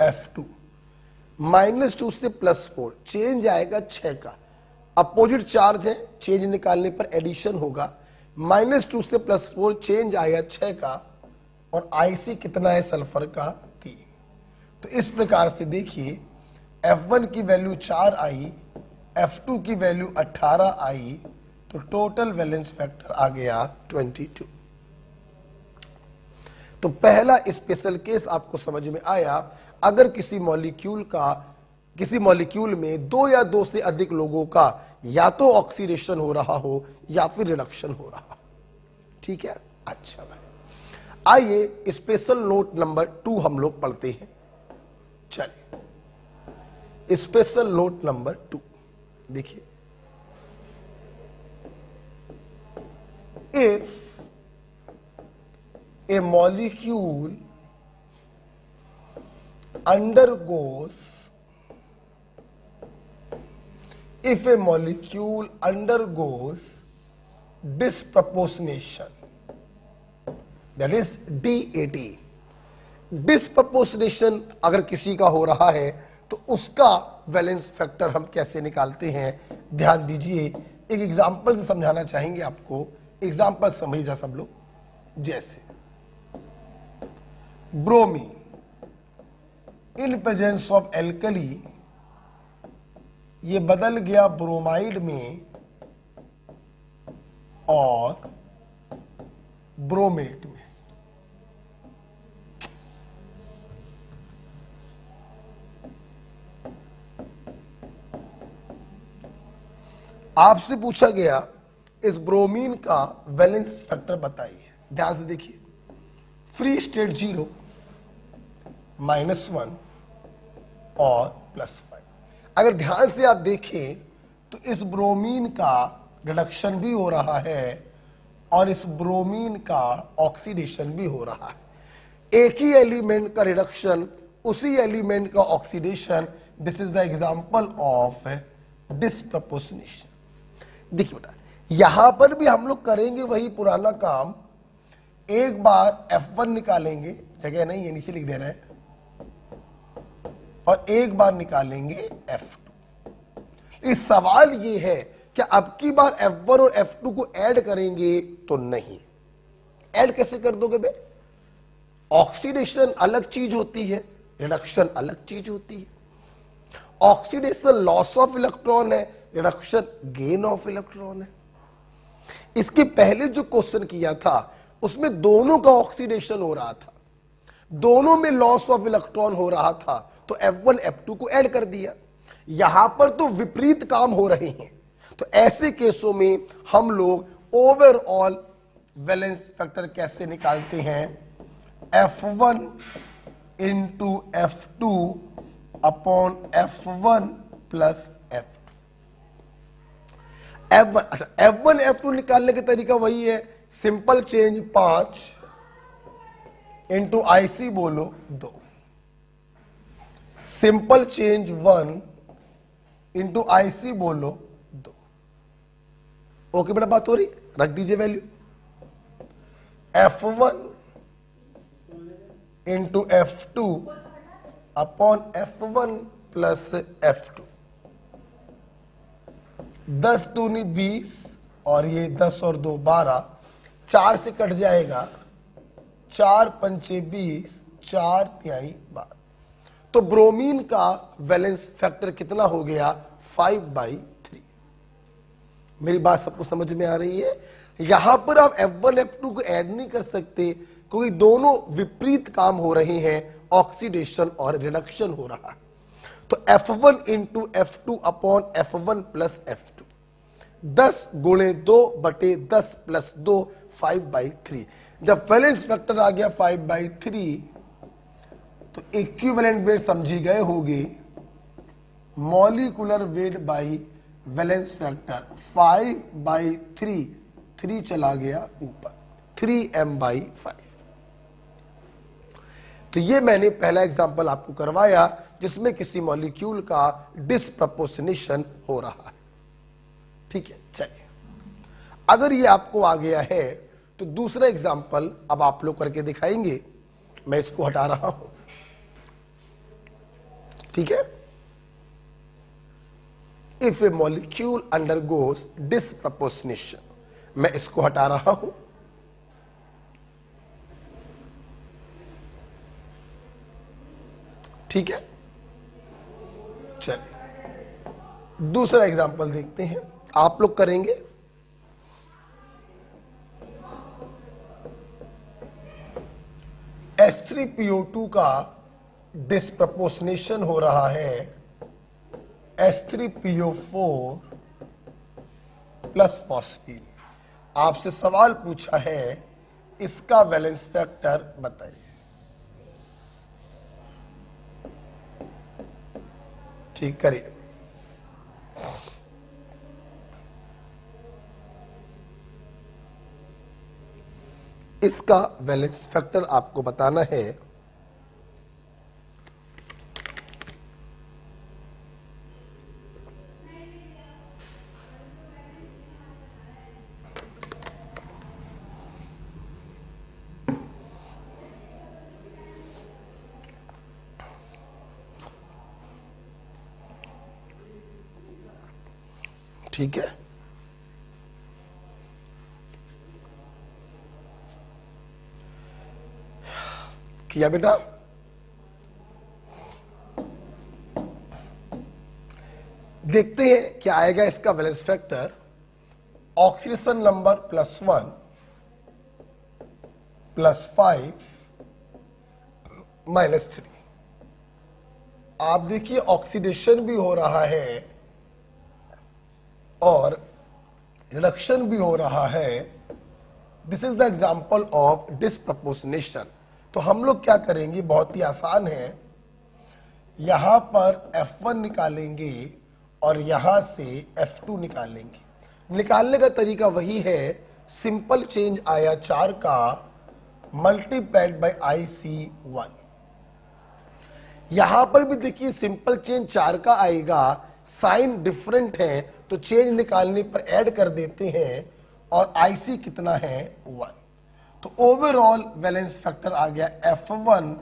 [SPEAKER 1] F2 -2 से +4 चेंज आएगा 6 का, अपोजिट चार्ज है, चेंज निकालने पर एडिशन होगा। -2 से +4 चेंज आएगा 6 का, और IC कितना है सल्फर का? 3। तो इस प्रकार से देखिए, F1 की वैल्यू 4 आई, F2 की वैल्यू 18 आई, तो टोटल वैलेंस फैक्टर आ गया 22। तो पहला स्पेशल केस आपको समझ में आया। अगर किसी मॉलिक्यूल में 2 या 2 से अधिक लोगों का या तो ऑक्सीडेशन हो रहा हो या फिर रिडक्शन हो रहा हो। ठीक है, अच्छा भाई, आइए स्पेशल नोट नंबर 2 हम लोग पढ़ते हैं। चलिए, स्पेशल नोट नंबर 2 देखिए, if a molecule undergoes disproportionation, that is DAT, disproportionation अगर किसी का हो रहा है तो उसका वैलेंस फैक्टर हम कैसे निकालते हैं? ध्यान दीजिए, एक एग्जांपल से समझाना चाहेंगे आपको। एग्जांपल समझिए सब लोग। जैसे bromine in presence of alkali, ये बदल गया ब्रोमाइड में और ब्रोमेट में। आपसे पूछा गया इस ब्रोमीन का वैलेंस फैक्टर बताइए। ध्यान से देखिए, फ्री स्टेट 0, -1 और +5। अगर ध्यान से आप देखें तो इस ब्रोमीन का रिडक्शन भी हो रहा है और इस ब्रोमीन का ऑक्सीडेशन भी हो रहा है। एक ही एलिमेंट का रिडक्शन, उसी एलिमेंट का oxidation, this is the example of disproportionation. देखिए बेटा, यहां पर भी हम लोग करेंगे वही पुराना काम। एक बार F1 निकालेंगे, जगह नहीं है नीचे लिख दे रहे हैं, और एक बार निकालेंगे F2। इस सवाल ये है कि अब की बार F1 और F2 को ऐड करेंगे तो नहीं। ऐड कैसे कर दोगे बे? ऑक्सीडेशन अलग चीज होती है, रिडक्शन अलग चीज होती है। ऑक्सीडेशन लॉस ऑफ इलेक्ट्रॉन है, रिडक्शन गेन ऑफ इलेक्ट्रॉन है। इसके पहले जो क्वेश्चन किया था उसमें दोनों का ऑक्सीडेशन हो रहा था, दोनों में लॉस ऑफ इलेक्ट्रॉन हो रहा था, तो F1 F2 को ऐड कर दिया। यहां पर तो विपरीत काम हो रहे हैं, तो ऐसे केसों में हम लोग ओवरऑल वैलेंस फैक्टर कैसे निकालते हैं? F1 into F2 upon F1 plus F2। अच्छा, F1 F2 निकालने का तरीका वही है, सिंपल चेंज 5 इंटू IC बोलो 2, सिंपल चेंज 1 इंटू IC बोलो 2। ओके बेटा, बात हो रही, रख दीजिए value. F1 into F2 upon F1 plus F2। 10 दूनी 20 और ये 10 और 2 12, 4 से कट जाएगा, 4 पंचे 20, 4 तिहाई 12। तो ब्रोमीन का वैलेंस फैक्टर कितना हो गया? 5/3। मेरी बात सबको समझ में आ रही है? यहां पर आप F1 F2 को ऐड नहीं कर सकते क्योंकि दोनों विपरीत काम हो रहे हैं, ऑक्सीडेशन और रिडक्शन हो रहा है। तो F1 into F2 upon F1 plus F2, 10 गुणे 2 बटे 10 प्लस 2, 5/3। जब वैलेंस फैक्टर आ गया 5/3 तो इक्विवेलेंट वेट समझी गए होगी, molecular weight by valence factor 5/3, 3 चला गया ऊपर, 3m/5। तो ये मैंने पहला एग्जांपल आपको करवाया जिसमें किसी मॉलिक्यूल का डिसप्रपोर्शनेशन हो रहा है। ठीक है, चलिए अगर ये आपको आ गया है तो दूसरा एग्जांपल अब आप लोग करके दिखाएंगे। मैं इसको हटा रहा हूं, ठीक है। If A molecule undergoes disproportionation, मैं इसको हटा रहा हूं। ठीक है, चलिए दूसरा एग्जांपल देखते हैं, आप लोग करेंगे। H3PO2 का डिसप्रपोर्शनेशन हो रहा है H3PO4 प्लस फॉस्फीन। आपसे सवाल पूछा है, इसका वैलेंस फैक्टर बताइए। ठीक, करिए। इसका वैलेंस फैक्टर आपको बताना है। ठीक है, किया बेटा? देखते हैं क्या आएगा इसका वैलेंस फैक्टर। Oxidation number +1 +5 -3। आप देखिए ऑक्सीडेशन भी हो रहा है और रिडक्शन भी हो रहा है। This is the example of disproportionation. तो हम लोग क्या करेंगे, बहुत ही आसान है। यहां पर F1 निकालेंगे और यहां से F2 निकालेंगे। निकालने का तरीका वही है, सिंपल चेंज आया 4 का मल्टीप्लाइड बाय IC1। यहां पर भी देखिए सिंपल चेंज 4 का आएगा, साइन डिफरेंट है तो चेंज निकालने पर ऐड कर देते हैं और IC कितना है 1। तो ओवरऑल वैलेंस फैक्टर आ गया F1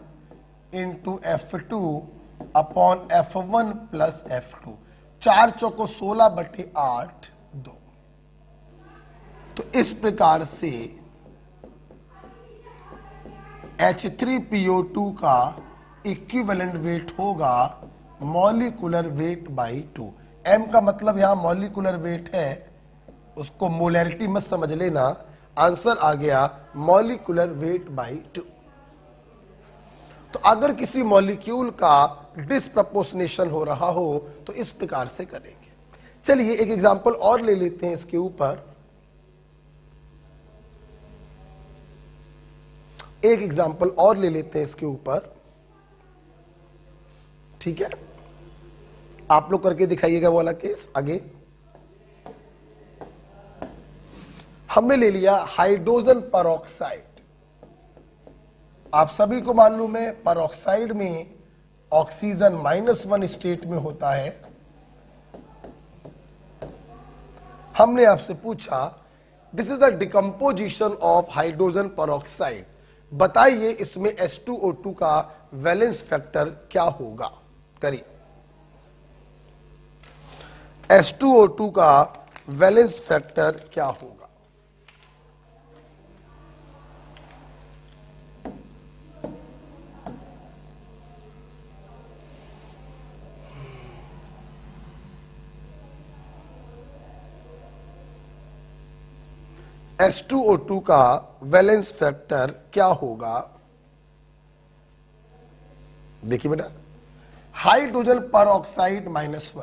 [SPEAKER 1] into F2 upon F1 plus F2, 4 चौको 16/8 2। तो इस प्रकार से H3PO2 का इक्विवेलेंट वेट होगा मॉलिक्यूलर वेट बाई 2। M का मतलब यहां मॉलिक्यूलर वेट है, उसको मोलैरिटी मत समझ लेना। आंसर आ गया मॉलिक्यूलर वेट बाई 2। तो अगर किसी मॉलिक्यूल का डिसप्रपोर्शनेशन हो रहा हो तो इस प्रकार से करेंगे। चलिए एक एग्जांपल और ले लेते हैं इसके ऊपर। एक एग्जांपल और ले लेते हैं इसके ऊपर, ठीक है? आप लोग करके दिखाइएगा वो वाला केस आगे। हमने ले लिया हाइड्रोजन परऑक्साइड। आप सभी को मालूम है परऑक्साइड में ऑक्सीजन -1 स्टेट में होता है। हमने आपसे पूछा this is the decomposition of hydrogen peroxide, बताइए इसमें H2O2 का वैलेंस फैक्टर क्या होगा। करिए, H2O2 का वैलेंस फैक्टर क्या होगा। H2O2 का वैलेंस फैक्टर क्या होगा। देखिए बेटा, हाइड्रोजन परऑक्साइड -1,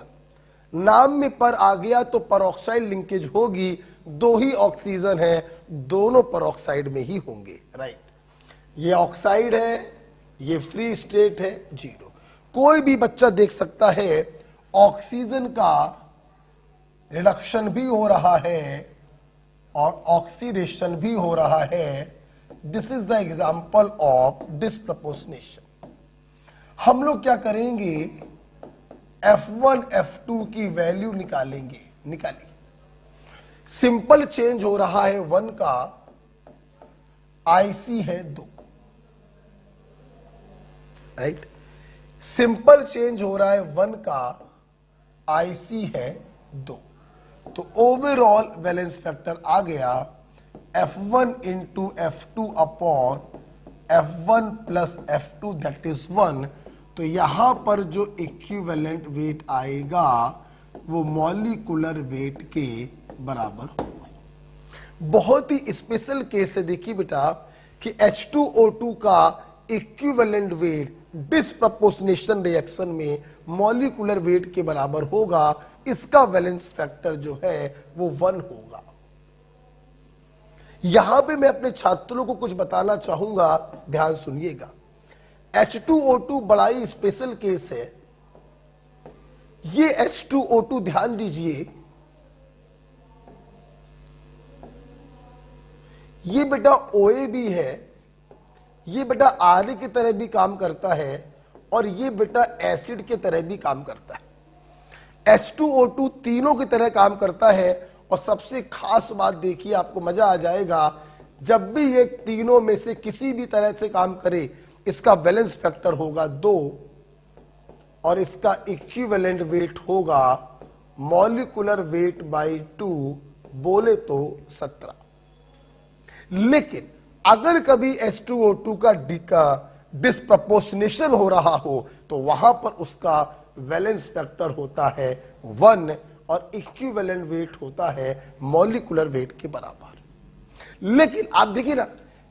[SPEAKER 1] नाम में पर आ गया तो परऑक्साइड लिंकेज होगी। 2 ही ऑक्सीजन है, दोनों परऑक्साइड में ही होंगे, राइट। ये ऑक्साइड है, ये फ्री स्टेट है 0। कोई भी बच्चा देख सकता है ऑक्सीजन का रिडक्शन भी हो रहा है और ऑक्सीडेशन भी हो रहा है। This is the example of disproportionation. हम लोग क्या करेंगे, F1 F2 की वैल्यू निकालेंगे। निकालिए, सिंपल चेंज हो रहा है 1 का, IC है 2, राइट। सिंपल चेंज हो रहा है 1 का, IC है 2। तो ओवरऑल वैलेंस फैक्टर आ गया F1 into F2 upon F1 plus F2 that is 1। तो यहां पर जो इक्विवेलेंट वेट आएगा वो मॉलिक्यूलर वेट के बराबर होगा। बहुत ही स्पेशल केस है, देखिए बेटा कि H2O2 का इक्विवेलेंट वेट डिसप्रपोर्शनेशन रिएक्शन में मॉलिक्यूलर वेट के बराबर होगा। इसका वैलेंस फैक्टर जो है वो 1 होगा। यहां पे मैं अपने छात्रों को कुछ बताना चाहूंगा, ध्यान सुनिएगा। H2O2 बड़ा ही स्पेशल केस है। ये H2O2 ध्यान दीजिए, ये बेटा OA भी है, ये बेटा RA की तरह भी काम करता है और ये बेटा एसिड की तरह भी काम करता है। H2O2 तीनों की तरह काम करता है। और सबसे खास बात देखिए, आपको मजा आ जाएगा, जब भी ये तीनों में से किसी भी तरह से काम करे इसका वैलेंस फैक्टर होगा 2 और इसका इक्विवेलेंट वेट होगा मॉलिक्यूलर वेट बाई 2, बोले तो 17। लेकिन अगर कभी H2O2 का डिसप्रपोर्शनेशन हो रहा हो तो वहां पर उसका वैलेंस फैक्टर होता है 1 और इक्विवेलेंट वेट होता है मॉलिक्यूलर वेट के बराबर। लेकिन आप देखिए ना,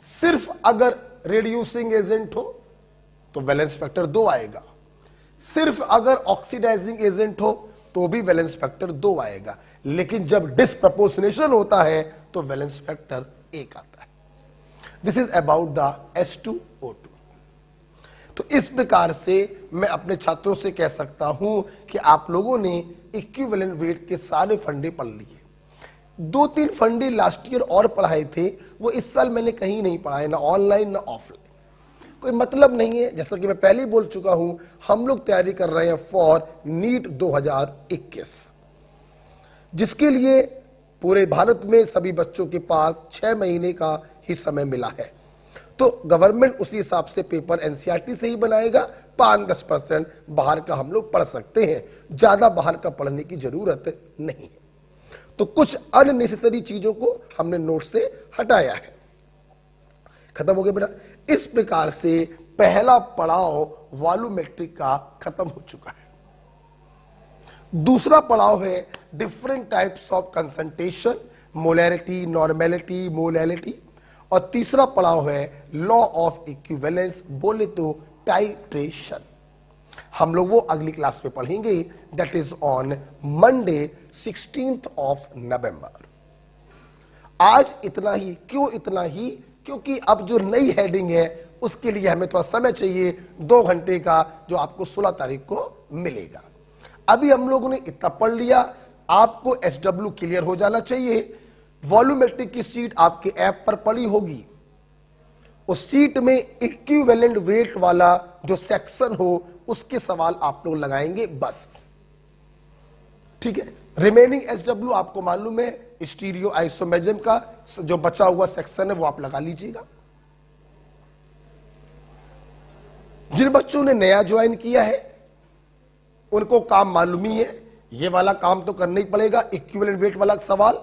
[SPEAKER 1] सिर्फ अगर रिड्यूसिंग एजेंट हो तो वैलेंस फैक्टर 2 आएगा, सिर्फ अगर ऑक्सीडाइजिंग एजेंट हो तो भी वैलेंस फैक्टर 2 आएगा। लेकिन जब डिसप्रपोर्शनेशन होता है तो वैलेंस फैक्टर 1 आता है। This is about the H2O2। तो इस प्रकार से मैं अपने छात्रों से कह सकता हूं कि आप लोगों ने इक्विवेलेंट वेट के सारे फंडे पढ़ लिए। 2-3 फंडे लास्ट ईयर और पढ़ाए थे, वो इस साल मैंने कहीं नहीं पढ़ाए, ना ऑनलाइन ना ऑफलाइन। कोई मतलब नहीं है, जैसा कि मैं पहले ही बोल चुका हूं, हम लोग तैयारी कर रहे हैं फॉर नीट 2021, जिसके लिए पूरे भारत में सभी बच्चों के पास 6 महीने का ही समय मिला है। तो गवर्नमेंट उसी हिसाब से पेपर एनसीईआरटी से ही बनाएगा, 5-10% बाहर का हम लोग पढ़ सकते हैं, ज्यादा बाहर का पढ़ने की जरूरत नहीं है। तो कुछ अननेसेसरी चीजों को हमने नोट से हटाया है। खत्म हो गया बेटा। इस प्रकार से पहला पड़ाव वॉल्यूमेट्रिक का खत्म हो चुका है। दूसरा पड़ाव है different types of concentration, molarity, normality, molality. और तीसरा पड़ाव है लॉ ऑफ इक्विवेलेंस, बोले तो टाइट्रेशन। हम लोग वो अगली क्लास में पढ़ेंगे, that is on Monday 16th of November। आज इतना ही। क्यों इतना ही? क्योंकि अब जो नई हेडिंग है उसके लिए हमें थोड़ा समय चाहिए, 2 घंटे का, जो आपको 16 तारीख को मिलेगा। अभी हम लोगों ने इतना पढ़ लिया, आपको SW क्लियर हो जाना चाहिए। वॉल्यूमेट्रिक की सीट आपके ऐप पर पड़ी होगी, उस सीट में इक्विवेलेंट वेट वाला जो सेक्शन हो उसके सवाल आप लोग लगाएंगे बस, ठीक है। रिमेनिंग SW आपको मालूम है, स्टीरियो आइसोमेरिज्म का जो बचा हुआ सेक्शन है वो आप लगा लीजिएगा। जिन बच्चों ने नया ज्वाइन किया है उनको काम मालूम ही है, ये वाला काम तो करना ही पड़ेगा, इक्विवेलेंट वेट वाला सवाल।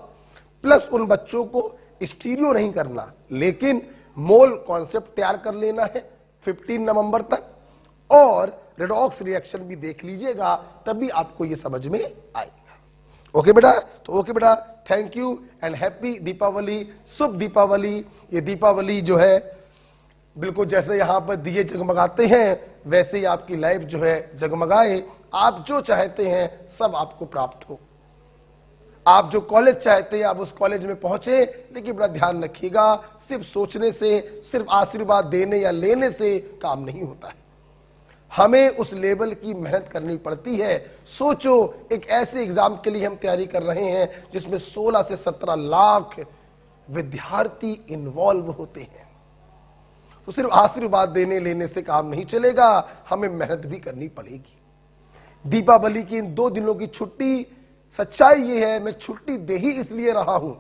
[SPEAKER 1] प्लस उन बच्चों को स्टीरियो नहीं करना, लेकिन मोल कॉन्सेप्ट तैयार कर लेना है 15 नवंबर तक, और रेडॉक्स रिएक्शन भी देख लीजिएगा, तभी आपको ये समझ में आएगा। ओके बेटा? तो ओके बेटा, thank you and happy Deepawali, शुभ दीपावली। ये दीपावली जो है बिल्कुल जैसे यहां पर दिए जगमगाते हैं वैसे ही आपकी लाइफ जो है जगमगाए, आप जो चाहते हैं सब आपको प्राप्त हो। आप जो कॉलेज चाहते हैं आप उस कॉलेज में पहुंचे, लेकिन बड़ा ध्यान रखिएगा, सिर्फ सोचने से, सिर्फ आशीर्वाद देने या लेने से काम नहीं होता है, हमें उस लेवल की मेहनत करनी पड़ती है। सोचो, एक ऐसे एग्जाम के लिए हम तैयारी कर रहे हैं जिसमें 16 से 17 लाख विद्यार्थी इन्वॉल्व होते हैं। तो सिर्फ आशीर्वाद देने लेने से काम नहीं चलेगा, हमें मेहनत भी करनी पड़ेगी। दीपावली की इन 2 दिनों की छुट्टी, सच्चाई ये है मैं छुट्टी दे ही इसलिए रहा हूं,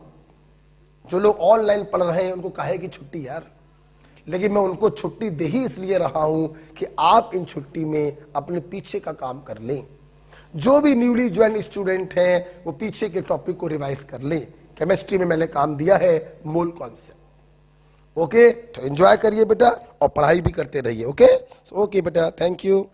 [SPEAKER 1] जो लोग ऑनलाइन पढ़ रहे हैं उनको काहे की छुट्टी यार, लेकिन मैं उनको छुट्टी दे ही इसलिए रहा हूं कि आप इन छुट्टी में अपने पीछे का काम कर लें। जो भी न्यूली ज्वाइन स्टूडेंट हैं वो पीछे के टॉपिक को रिवाइज कर लें। केमिस्ट्री में मैंने काम दिया है मोल कॉन्सेप्ट। ओके, तो एंजॉय करिए बेटा और पढ़ाई भी करते रहिए। ओके बेटा, थैंक यू।